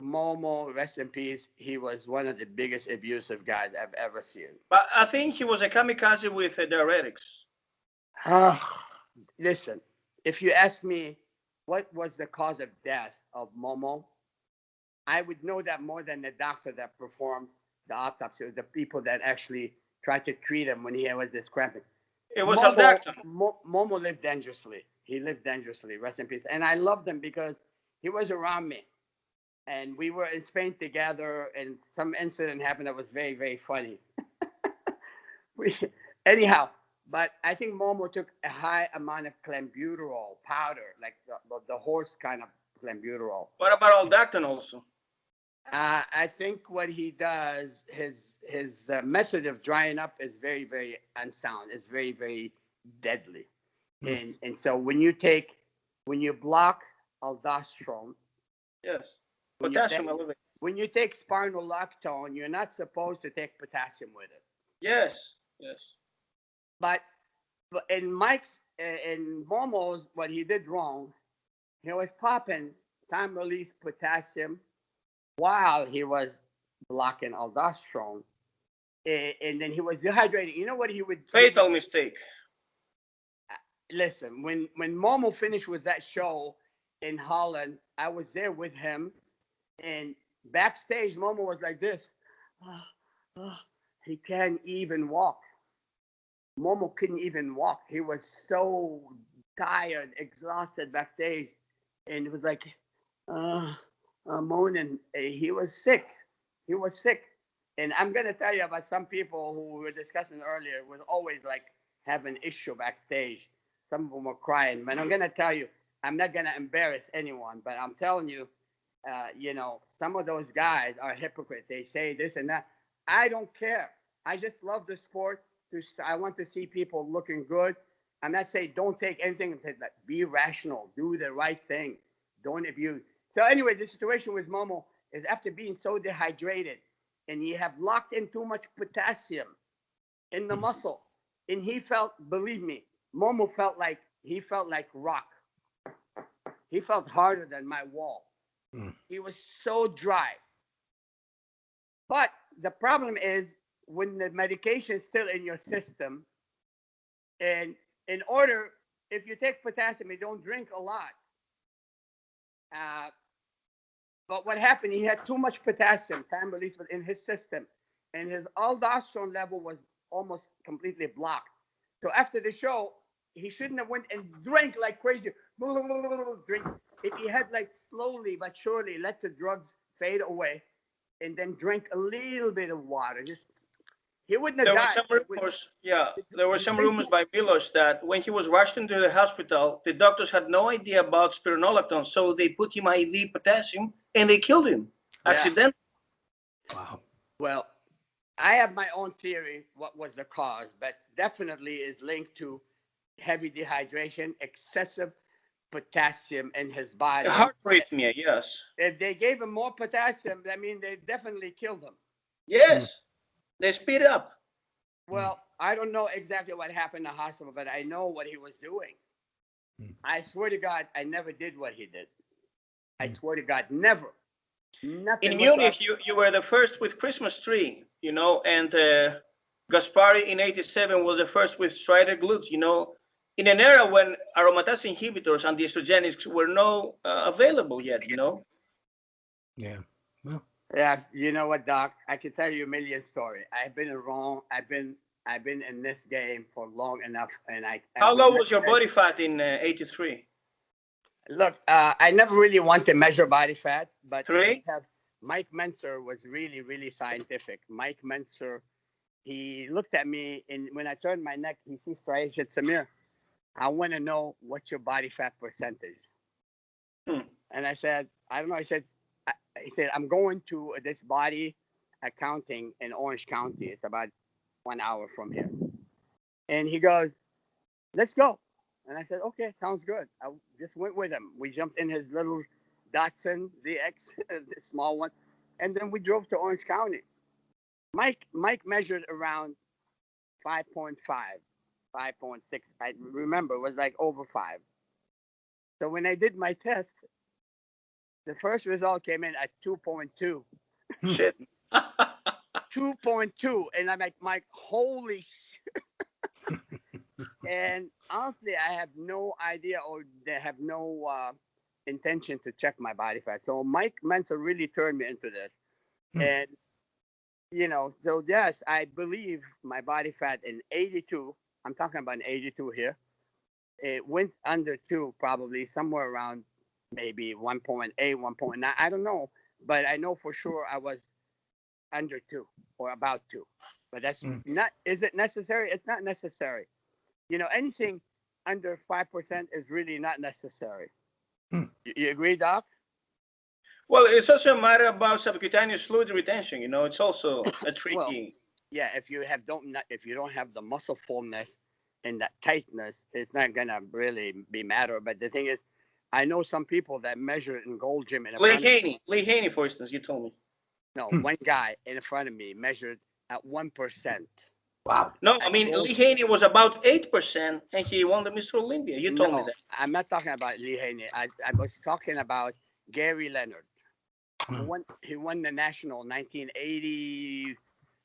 Momo, rest in peace. He was one of the biggest abusive guys I've ever seen. But I think he was a kamikaze with diuretics. Listen, if you ask me what was the cause of death of Momo, I would know that more than the doctor that performed the autopsy, the people that actually tried to treat him when he was this cramping. It was Aldacton. Momo lived dangerously. He lived dangerously, rest in peace. And I loved him because he was around me. And we were in Spain together, and some incident happened that was very, very funny. Anyhow, but I think Momo took a high amount of clenbuterol powder, like the horse kind of clenbuterol. What about Aldacton also? I think what he does, his method of drying up is very, very unsound. It's very, very deadly. And so when you block aldosterone. Yes. When you Potassium take, elevate. when you take spironolactone, you're not supposed to take potassium with it. Yes. Yes. But in Mike's, in Momo's, what he did wrong, he was popping time-release potassium while he was blocking aldosterone. And then he was dehydrating. You know what he would Fatal mistake. listen, when Momo finished with that show in Holland, I was there with him, and backstage, Momo was like this. "Ah, ah." He can't even walk. Momo couldn't even walk. He was so tired, exhausted backstage, and it was like, moaning. He was sick. He was sick. And I'm gonna tell you about some people who we were discussing earlier was always like having issue backstage. Some of them were crying. But I'm gonna tell you, I'm not gonna embarrass anyone, but I'm telling you, some of those guys are hypocrites. They say this and that. I don't care. I just love the sport. I want to see people looking good. I'm not saying don't take anything, but be rational. Do the right thing. Don't abuse. So anyway, the situation with Momo is after being so dehydrated, and you have locked in too much potassium in the muscle, and he felt, believe me, Momo felt like rock. He felt harder than my wall. He was so dry. But the problem is when the medication is still in your system, and if you take potassium, you don't drink a lot. But what happened, he had too much potassium, time release in his system, and his aldosterone level was almost completely blocked. So after the show, he shouldn't have went and drank like crazy. Drink. If he had like slowly but surely let the drugs fade away, and then drink a little bit of water, he wouldn't have There were died. some rumors, yeah, there were some rumors by Milos that when he was rushed into the hospital, the doctors had no idea about spironolactone, so they put him IV potassium and they killed him accidentally. Wow. Well, I have my own theory what was the cause, but definitely is linked to heavy dehydration, excessive potassium in his body. Heart arrhythmia, yes. If they gave him more potassium, I mean, they definitely killed him. Yes, they speed up. Well, I don't know exactly what happened in the hospital, but I know what he was doing. I swear to God, I never did what he did. I swear to God, never. Nothing. In Munich, you were the first with Christmas tree, and Gaspari in '87 was the first with Strider glutes, in an era when aromatase inhibitors and the estrogenics were not available yet, Yeah. Well. Yeah, you know what, Doc? I can tell you a million stories. I've been wrong. I've been in this game for long enough, and How low was your body fat in '83? Look, I never really want to measure body fat, but 3? Mike Menser was really, really scientific. Mike Menser, he looked at me, and when I turned my neck, he sees striations. He said, Samir, I want to know what's your body fat percentage. And I said, I don't know. He said, I'm going to this body accounting in Orange County. It's about 1 hour from here. And he goes, let's go. And I said, okay, sounds good. I just went with him. We jumped in his little Datsun ZX, the small one, and then we drove to Orange County. Mike measured around 5.5, 5.6. I remember it was like over 5. So when I did my test, the first result came in at 2.2. Shit. 2.2. And I'm like, Mike, holy shit. And honestly, I have no idea, or they have no intention to check my body fat. So Mike Mensa really turned me into this. And, so yes, I believe my body fat in 82, I'm talking about an 82 here, it went under 2, probably somewhere around maybe 1.8, 1.9. I don't know. But I know for sure I was under 2 or about 2. But that's not, is it necessary? It's not necessary. Anything under 5% is really not necessary. You agree, Doc? Well, it's also a matter about subcutaneous fluid retention. It's also a tricky. Well, yeah, if you don't have the muscle fullness and that tightness, it's not gonna really be matter. But the thing is, I know some people that measure in Gold Gym in Lee front of me. Haney. Lee Haney, for instance, you told me. No, Hmm. one guy in front of me measured at 1%. Wow. No, I At mean, Gold. Lee Haney was about 8%, and he won the Mr. Olympia. You told me No, that. I'm not talking about Lee Haney. I was talking about Gary Leonard. He won the national 1980.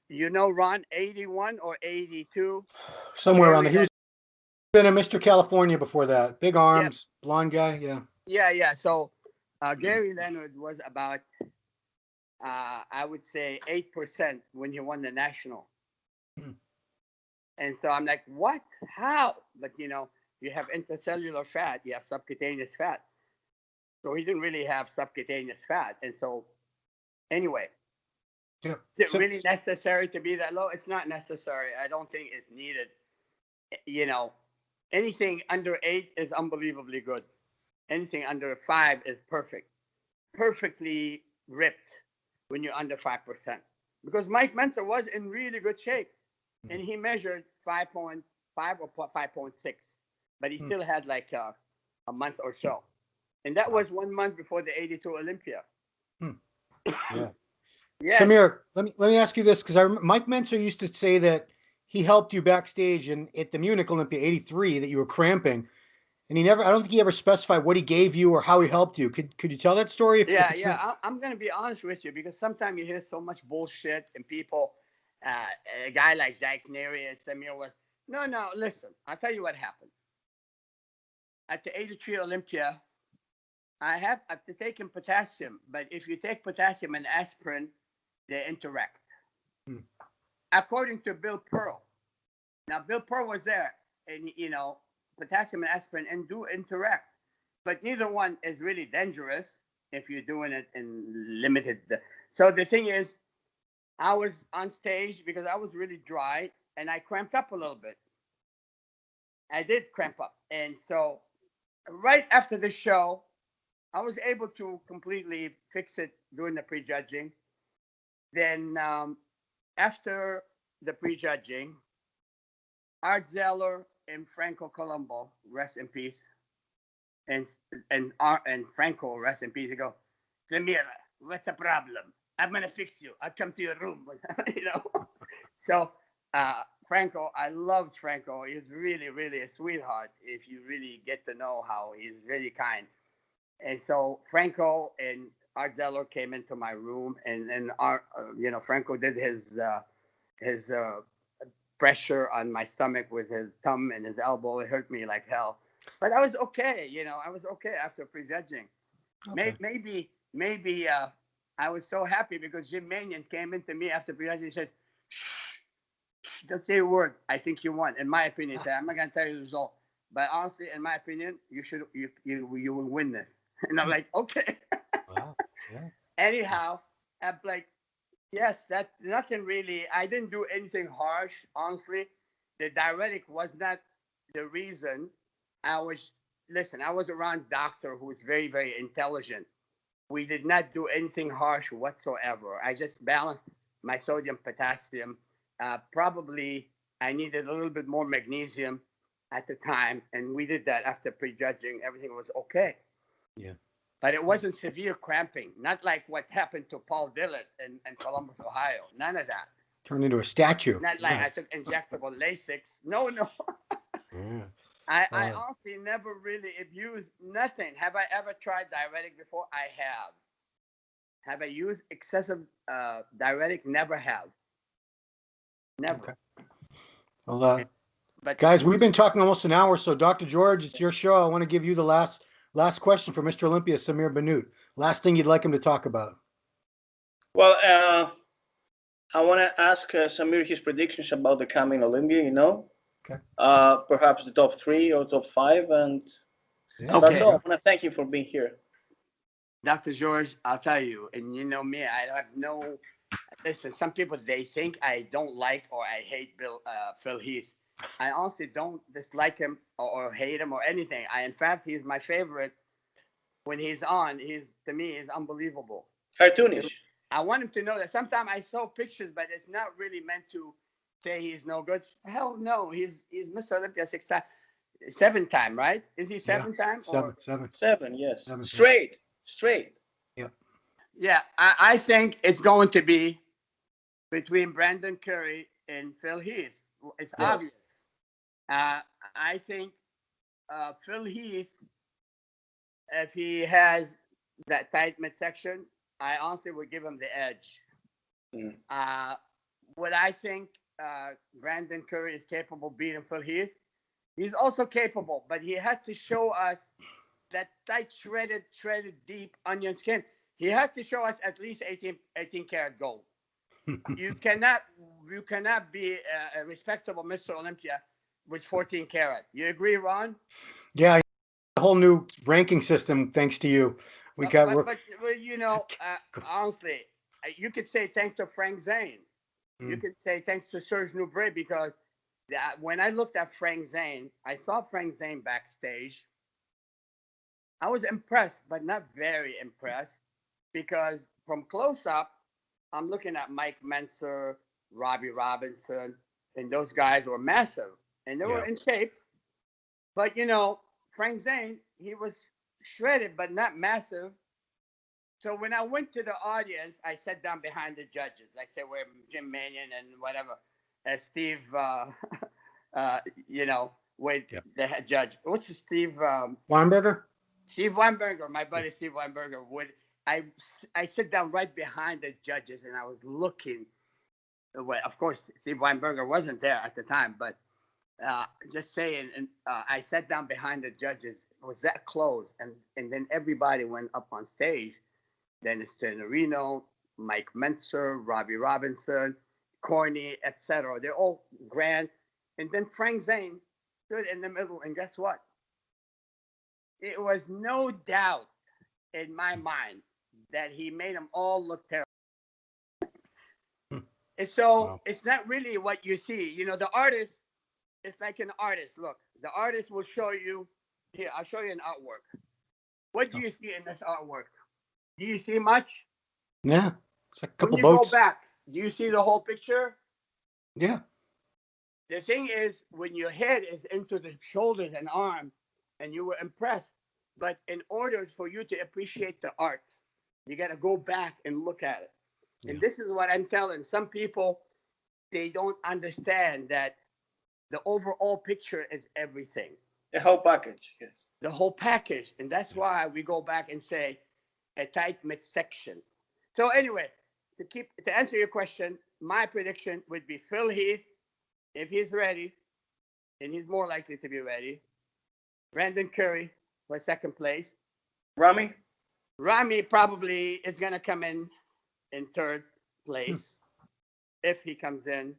You know, Ron, 81 or 82. Somewhere around Gary there. He was been a Mr. California before that. Big Yep. arms, blonde guy. Yeah. Yeah. So Gary Leonard was about, I would say, 8% when he won the national. Hmm. And so I'm like, what? How? But you know, you have intercellular fat, you have subcutaneous fat. So he didn't really have subcutaneous fat. And so, anyway, Yeah. is it really necessary to be that low? It's not necessary. I don't think it's needed. You know, anything under 8 is unbelievably good. Anything under 5 is perfect. Perfectly ripped when you're under 5%. Because Mike Menser was in really good shape. And he measured 5.5 or 5.6. But he still had like a month or so. And that was 1 month before the 82 Olympia. Yeah. Yes. Samir, let me ask you this, because Mike Menser used to say that he helped you backstage at the Munich Olympia '83 that you were cramping, and I don't think he ever specified what he gave you or how he helped you. Could you tell that story? Yeah. I'm going to be honest with you because sometimes you hear so much bullshit and people, a guy like Zach Neri and Samir was, no, listen, I'll tell you what happened. At the 83 Olympia, I have to take in potassium, but if you take potassium and aspirin, they interact. According to Bill Pearl. Now, Bill Pearl was there, and you know, potassium and aspirin and do interact, but neither one is really dangerous if you're doing it in limited. So the thing is, I was on stage because I was really dry and I cramped up a little bit. I did cramp up, and so right after the show, I was able to completely fix it during the prejudging. Then after the prejudging, Art Zeller and Franco Colombo, rest in peace, and Franco, rest in peace. They go, Samir, what's the problem? I'm gonna fix you. I'll come to your room. You know. So Franco, I loved Franco. He's really, really a sweetheart. If you really get to know how he's really kind. And so Franco and Art Zeller came into my room, and Franco did his pressure on my stomach with his thumb and his elbow. It hurt me like hell, but I was okay. You know, I was okay after prejudging. Okay. Maybe I was so happy because Jim Manion came into me after prejudging and said, "Shh, don't say a word. I think you won." In my opinion, he said, "I'm not gonna tell you the result, but honestly, in my opinion, you will win this." And I'm like, okay. Wow. Yeah. Anyhow, I'm like, yes, that nothing really. I didn't do anything harsh, honestly. The diuretic was not the reason. I was around doctor who was very, very intelligent. We did not do anything harsh whatsoever. I just balanced my sodium, potassium. Probably I needed a little bit more magnesium at the time, and we did that after prejudging. Everything was okay. Yeah. But it wasn't severe cramping, not like what happened to Paul Dillett in Columbus, Ohio. None of that. Turned into a statue. Not like I took injectable Lasix. No. Yeah. I honestly never really abused nothing. Have I ever tried diuretic before? I have. Have I used excessive diuretic? Never have. Never. Okay. Well, but guys, we've been talking almost an hour, so Dr. George, it's your show. I want to give you the last question for Mr. Olympia Samir Bannout. Last thing you'd like him to talk about. Well, I want to ask Samir his predictions about the coming Olympia, you know. Okay. Perhaps the top 3 or top 5, and that's all. I want to thank you for being here. Dr. George, I'll tell you, and you know me, I have no. Listen, some people, they think I don't like or I hate Phil Heath. I honestly don't dislike him or hate him or anything. In fact, he's my favorite. When he's on, to me, he's unbelievable. Cartoonish. I want him to know that sometimes I saw pictures, but it's not really meant to say he's no good. Hell no, he's Mr. Olympia 6 times. seventh time, right? Is he Yeah. seventh time? Seven, Or seven, Seven, yes. seven. Straight. Yep. yeah, I think it's going to be between Brandon Curry and Phil Heath. It's Yes. obvious. I think Phil Heath, if he has that tight midsection, I honestly would give him the edge. Mm. What I think Brandon Curry is capable of beating Phil Heath, he's also capable, but he had to show us that tight, shredded, deep onion skin. He had to show us at least 18 karat gold. You cannot be a respectable Mr. Olympia with 14 karat. You agree, Ron? Yeah, a whole new ranking system thanks to you. We got But you know, honestly, you could say thanks to Frank Zane. You could say thanks to Serge Nubret, because when I looked at Frank Zane, I saw Frank Zane backstage. I was impressed, but not very impressed, because from close up, I'm looking at Mike Menser, Robbie Robinson, and those guys were massive and they were in shape. But you know, Frank Zane, he was shredded but not massive. So when I went to the audience, I sat down behind the judges. I said, where Jim Mannion and whatever, Steve, you know, with the head judge. What's the Steve? Weinberger? Steve Weinberger, my buddy Steve Weinberger. I sit down right behind the judges, and I was looking. Well, of course, Steve Weinberger wasn't there at the time, but just saying, and I sat down behind the judges. It was that close, and then everybody went up on stage. Dennis Tenorino, Mike Menser, Robbie Robinson, Corny, etc. They're all grand. And then Frank Zane stood in the middle, and guess what? It was no doubt in my mind that he made them all look terrible. And so it's not really what you see. You know, the artist, it's like an artist. Look, the artist will show you, here, I'll show you an artwork. What do you see in this artwork? Do you see much? Yeah. It's like a couple When you boats. go back, do you see the whole picture? Yeah. The thing is, when your head is into the shoulders and arms, and you were impressed, but in order for you to appreciate the art, you got to go back and look at it. Yeah. And this is what I'm telling some people: they don't understand that the overall picture is everything. The whole package, yes. The whole package, and that's why we go back and say a tight midsection. So anyway, to answer your question, my prediction would be Phil Heath, if he's ready, and he's more likely to be ready. Brandon Curry for second place. Rami probably is going to come in third place if he comes in.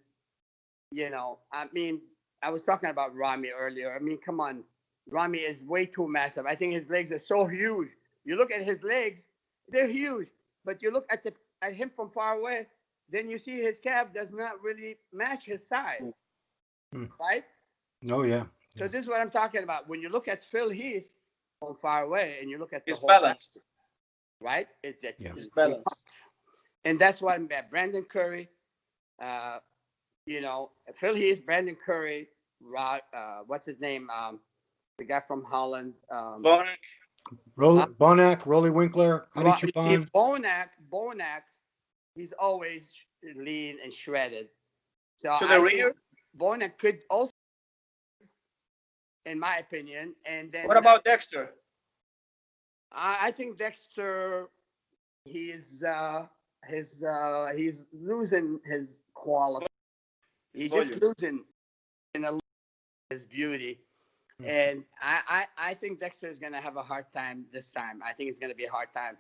You know, I mean, I was talking about Rami earlier. I mean, come on. Rami is way too massive. I think his legs are so huge. You look at his legs, they're huge. But you look at him from far away, then you see his calf does not really match his size. Right? Oh, yeah. So this is what I'm talking about. When you look at Phil Heath from far away and you look at the whole balanced. Package, right? It's balanced. And that's what I'm at. Brandon Curry, you know, Phil Heath, Brandon Curry, what's his name? The guy from Holland. Bonac. Bonac, Rolly Winkler, Hadi Chupin. Bonac, he's always lean and shredded. So to the rear? Bonac could also, in my opinion. And then what about Dexter? I think Dexter, he's losing his quality. He's just losing in his beauty. And I think Dexter is going to have a hard time this time. I think it's going to be a hard time.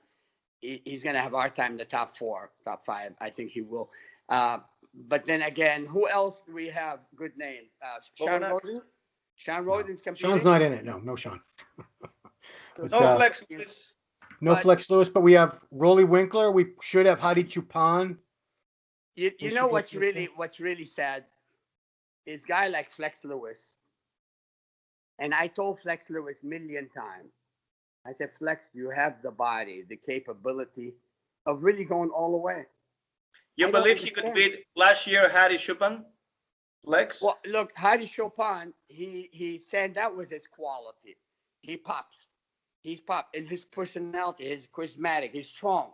He's going to have a hard time in the top 4, top 5. I think he will. But then again, who else do we have? Good name. Sean Roden? Sean Roden's competing. Sean's not in it. No Sean. But, no Flex Lewis. No Flex Lewis, but we have Rolly Winkler. We should have Hadi Chupin. You know what's really sad is guy like Flex Lewis. And I told Flex Lewis a million times. I said, Flex, you have the body, the capability of really going all the way. You believe he could beat last year Hadi Chupin? Flex. Well, look, Hadi Chopin, he stand out with his quality. He pops. He's pop in his personality. He's charismatic. He's strong.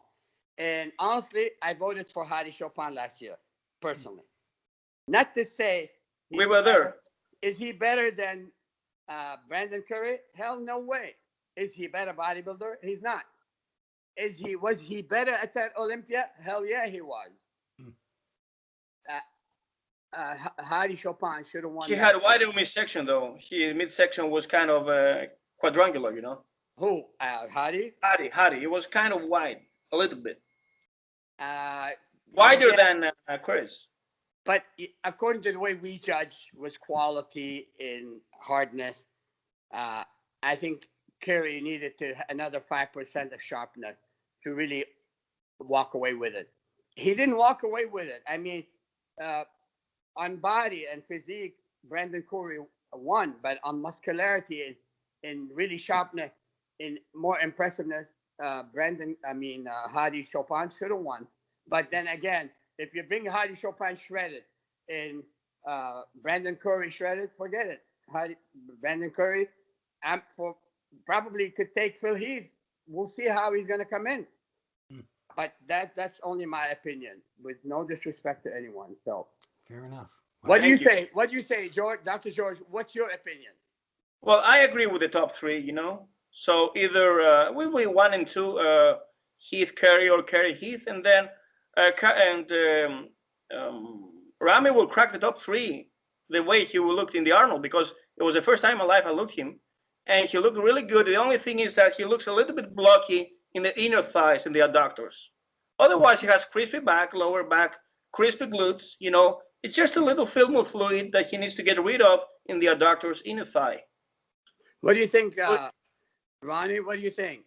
And honestly, I voted for Hadi Chopin last year, personally. Not to say We he's were better. there. Is he better than Brandon Curry? Hell no way. Is he better bodybuilder? He's not. Was he better at that Olympia? Hell yeah, he was. Hmm. Hadi Chopin should have won He that. had wider midsection though. His midsection was kind of quadrangular, you know. Who? Hadi? Hardy. It was kind of wide, a little bit Uh, wider yeah, than Chris. but according to the way we judge was quality in hardness, I think Curry needed to another 5% of sharpness to really walk away with it. He didn't walk away with it. I mean, uh, on body and physique, Brandon Curry won, but on muscularity and really sharpness, in more impressiveness, Hadi Chopin should have won. But then again, if you bring Hadi Chopin shredded and Brandon Curry shredded, forget it. Brandon Curry, probably could take Phil Heath. We'll see how he's going to come in. Hmm. But that's only my opinion, with no disrespect to anyone. So, Fair enough. what do you Thank you. say? What do you say, George? Dr. George, what's your opinion? Well, I agree with the top three, you know. So either will be 1 and 2, Heath Curry or Curry Heath, and then Rami will crack the top three the way he looked in the Arnold, because it was the first time in my life I looked him, and he looked really good. The only thing is that he looks a little bit blocky in the inner thighs and the adductors. Otherwise, he has crispy back, lower back, crispy glutes. You know, it's just a little film of fluid that he needs to get rid of in the adductors, inner thigh. What do you think, Ronnie? What do you think?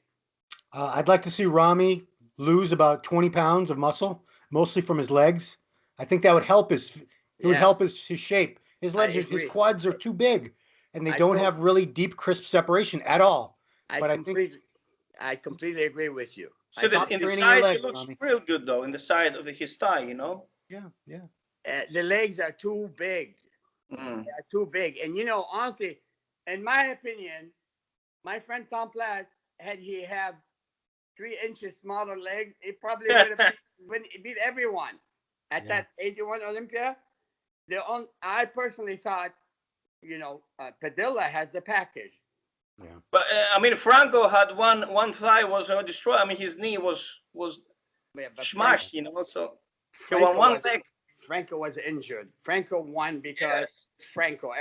I'd like to see Rami lose about 20 pounds of muscle, mostly from his legs. I think that would help his. It would help his shape. His legs, his quads are too big, and they don't have really deep, crisp separation at all. I completely agree with you. So in the side, he looks Rami. real good though. In the side of his thigh, you know. Yeah, yeah. The legs are too big. Mm. They are too big. And you know, honestly, in my opinion, my friend Tom Platt, had he have 3 inches smaller legs, he probably would have beat everyone at that 81 Olympia. I personally thought, you know, Padilla has the package. Yeah. But I mean, Franco had one thigh was destroyed. I mean, his knee was smashed, you know. So he won one leg. Franco was injured. Franco won because Franco.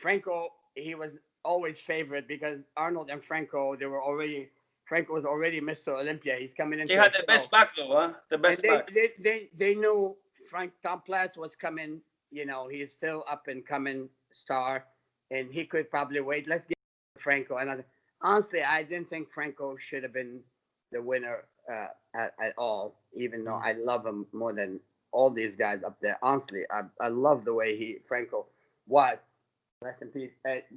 Franco, he was always favored because Arnold and Franco, Franco was already Mr. Olympia. He's coming in. He had the best back though, huh? The best back. They knew Tom Platt was coming. You know, he's still up and coming star, and he could probably wait. Let's give Franco another. Honestly, I didn't think Franco should have been the winner at all, even though I love him more than all these guys up there. Honestly, I love the way Franco was. Rest in peace.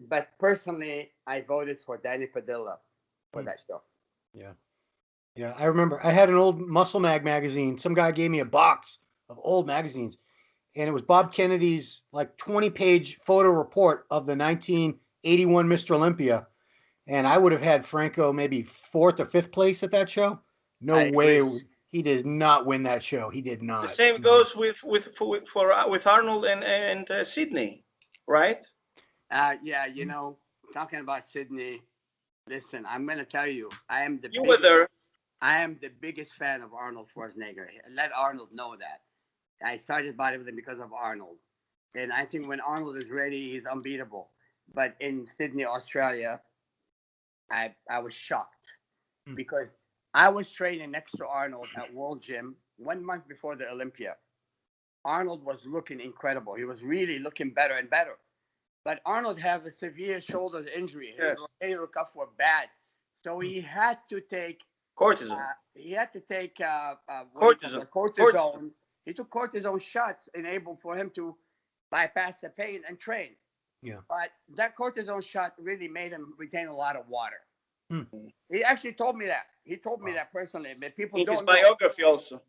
But personally, I voted for Danny Padilla for that show. Yeah. Yeah. I remember I had an old Muscle Mag magazine. Some guy gave me a box of old magazines, and it was Bob Kennedy's like 20-page photo report of the 1981 Mr. Olympia. And I would have had Franco maybe 4th or 5th place at that show. No way. He did not win that show. He did not. The same goes with Arnold and Sydney, right? Yeah, you know, talking about Sydney, listen, I'm going to tell you, I am the biggest fan of Arnold Schwarzenegger. Let Arnold know that. I started bodybuilding because of Arnold. And I think when Arnold is ready, he's unbeatable. But in Sydney, Australia, I was shocked because I was training next to Arnold at World Gym 1 month before the Olympia. Arnold was looking incredible. He was really looking better and better. But Arnold had a severe shoulder injury. His rotator cuff were bad. So he had to take cortisone. Cortisone. He took cortisone shots enabled for him to bypass the pain and train. Yeah. But that cortisone shot really made him retain a lot of water. He actually told me that. He told me that personally. But people in don't his biography also.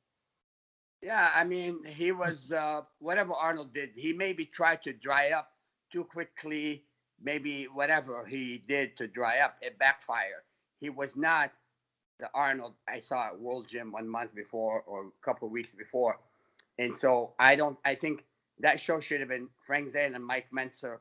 Yeah, I mean, he was whatever Arnold did. He maybe tried to dry up too quickly. Maybe whatever he did to dry up, it backfired. He was not the Arnold I saw at World Gym 1 month before or a couple of weeks before. And so I don't. I think that show should have been Frank Zane and Mike Menzer.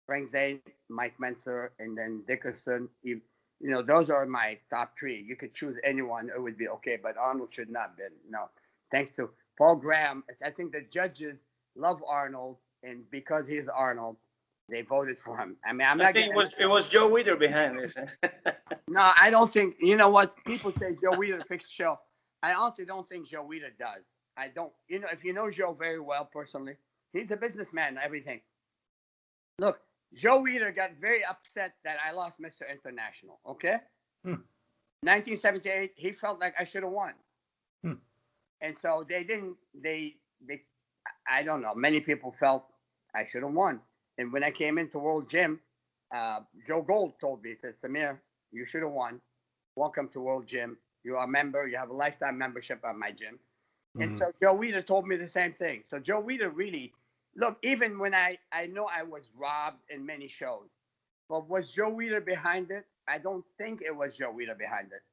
Frank Zane, Mike Menzer, and then Dickerson. You know, those are my top three. You could choose anyone; it would be okay. But Arnold should not have been. No, thanks to Paul Graham. I think the judges love Arnold, and because he's Arnold, they voted for him. I mean, I'm I not think getting. it was Joe Weider behind this. No, I don't think. You know what? People say Joe Weider fixed the show. I honestly don't think Joe Weider does. I don't. You know, if you know Joe very well personally, he's a businessman and everything. Look, Joe Weider got very upset that I lost Mr. International. Okay, Hmm. 1978, he felt like I should have won, Hmm. and so they didn't. They. I don't know. Many people felt I should have won, and when I came into World Gym, Joe Gold told me, he said, Samir, you should have won. Welcome to World Gym. You are a member. You have a lifetime membership at my gym. And Mhm. so Joe Weider told me the same thing. So Joe Weider really, look, even when I know I was robbed in many shows, but was Joe Weider behind it? I don't think it was Joe Weider behind it.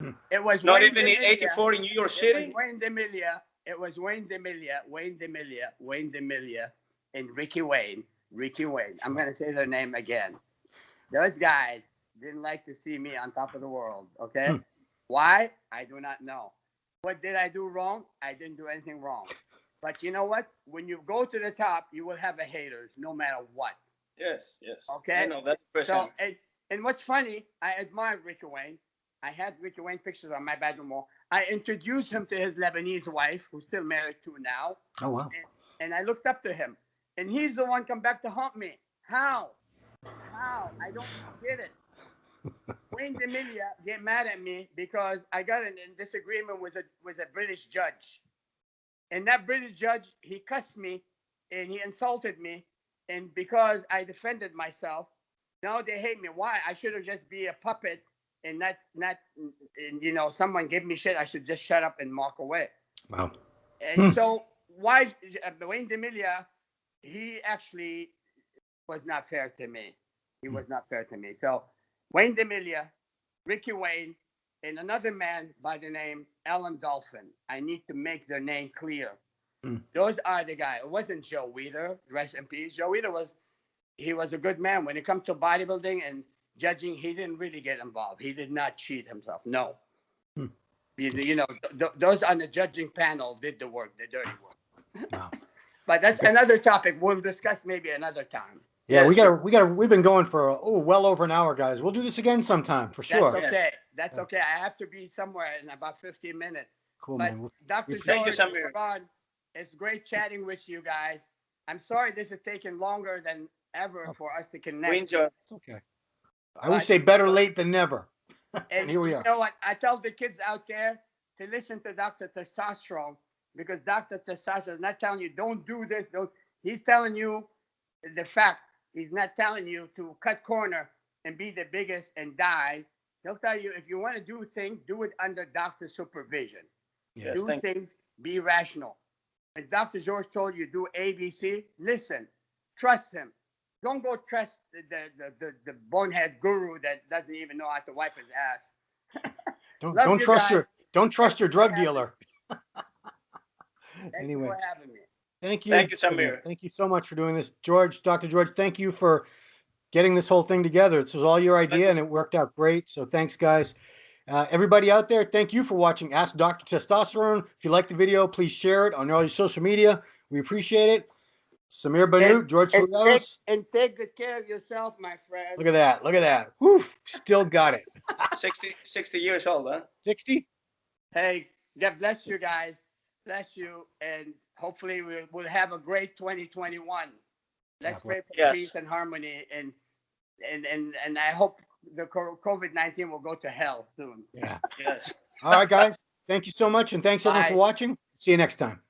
Hmm. It was Not Wayne even in DeMilia. '84 in New York It was City. Wayne DeMilia. It was Wayne DeMilia, Wayne DeMilia, Wayne DeMilia, and Ricky Wayne. Ricky Wayne. I'm going to say their name again. Those guys didn't like to see me on top of the world. Okay. Hmm. Why? I do not know. What did I do wrong? I didn't do anything wrong. But you know what? When you go to the top, you will have a haters no matter what. Yes, yes. I Okay. know that's the So person. and what's funny, I admire Ricky Wayne. I had Ricky Wayne pictures on my bedroom wall. I introduced him to his Lebanese wife, who's still married to now, Oh wow. and I looked up to him. And he's the one come back to haunt me. How? How? I don't get it. Wayne DeMilia get mad at me because I got in disagreement with a British judge, and that British judge he cussed me, and he insulted me, and because I defended myself, now they hate me. Why? I should have just be a puppet and not and, you know, someone give me shit. I should just shut up and walk away. Wow. And Hmm. so why Wayne DeMilia? He actually was not fair to me. He was not fair to me. So Wayne DeMilia, Ricky Wayne, and another man by the name Alan Dolphin. I need to make their name clear. Hmm. Those are the guys. It wasn't Joe Weider. Rest in peace. Joe Weider was a good man. When it comes to bodybuilding and judging, he didn't really get involved. He did not cheat himself. No. Hmm. You know, those on the judging panel did the work, the dirty work. Wow. But that's another topic we'll discuss maybe another time. Yeah, Yeah, sure. we've been going for well over an hour, guys. We'll do this again sometime for That's sure. okay. That's okay. I have to be somewhere in about 15 minutes. Cool, But man. We Dr. appreciate Thank you, George, Samir. Ron, it's great chatting with you guys. I'm sorry this is taking longer than ever for us to We connect. enjoy. It's okay. I always say better late than never. And And here we you are. know what? I tell the kids out there to listen to Dr. Testosterone because Dr. Testosterone is not telling you don't do this. Don't. He's telling you the fact. He's not telling you to cut corner and be the biggest and die. He'll tell you if you want to do things, do it under doctor supervision. Yeah. Yes, Do thank you. things, be rational. If Dr. George told you do ABC, listen, trust him. Don't go trust the bonehead guru that doesn't even know how to wipe his ass. Love you guys. Don't trust Thank you your for drug having dealer. Thank you Anyway, for having me. thank you. Thank you, Samir. Thank you so much for doing this, George. Dr. George, thank you for getting this whole thing together. This was all your idea, and it worked out great. So thanks, guys. Everybody out there, thank you for watching Ask Dr. Testosterone. If you liked the video, please share it on all your social media. We appreciate it. Samir Bannout, George Tulianos. Take good care of yourself, my friend. Look at that. Look at that. Whew, still got it. 60 years old, huh? 60? Hey, God bless you guys. Bless you, and hopefully we'll have a great 2021. Let's pray for Yes. peace and harmony, and I hope the COVID-19 will go to hell soon. Yeah. Yes. All right, guys. Thank you so much, and thanks everyone for Bye. watching. See you next time.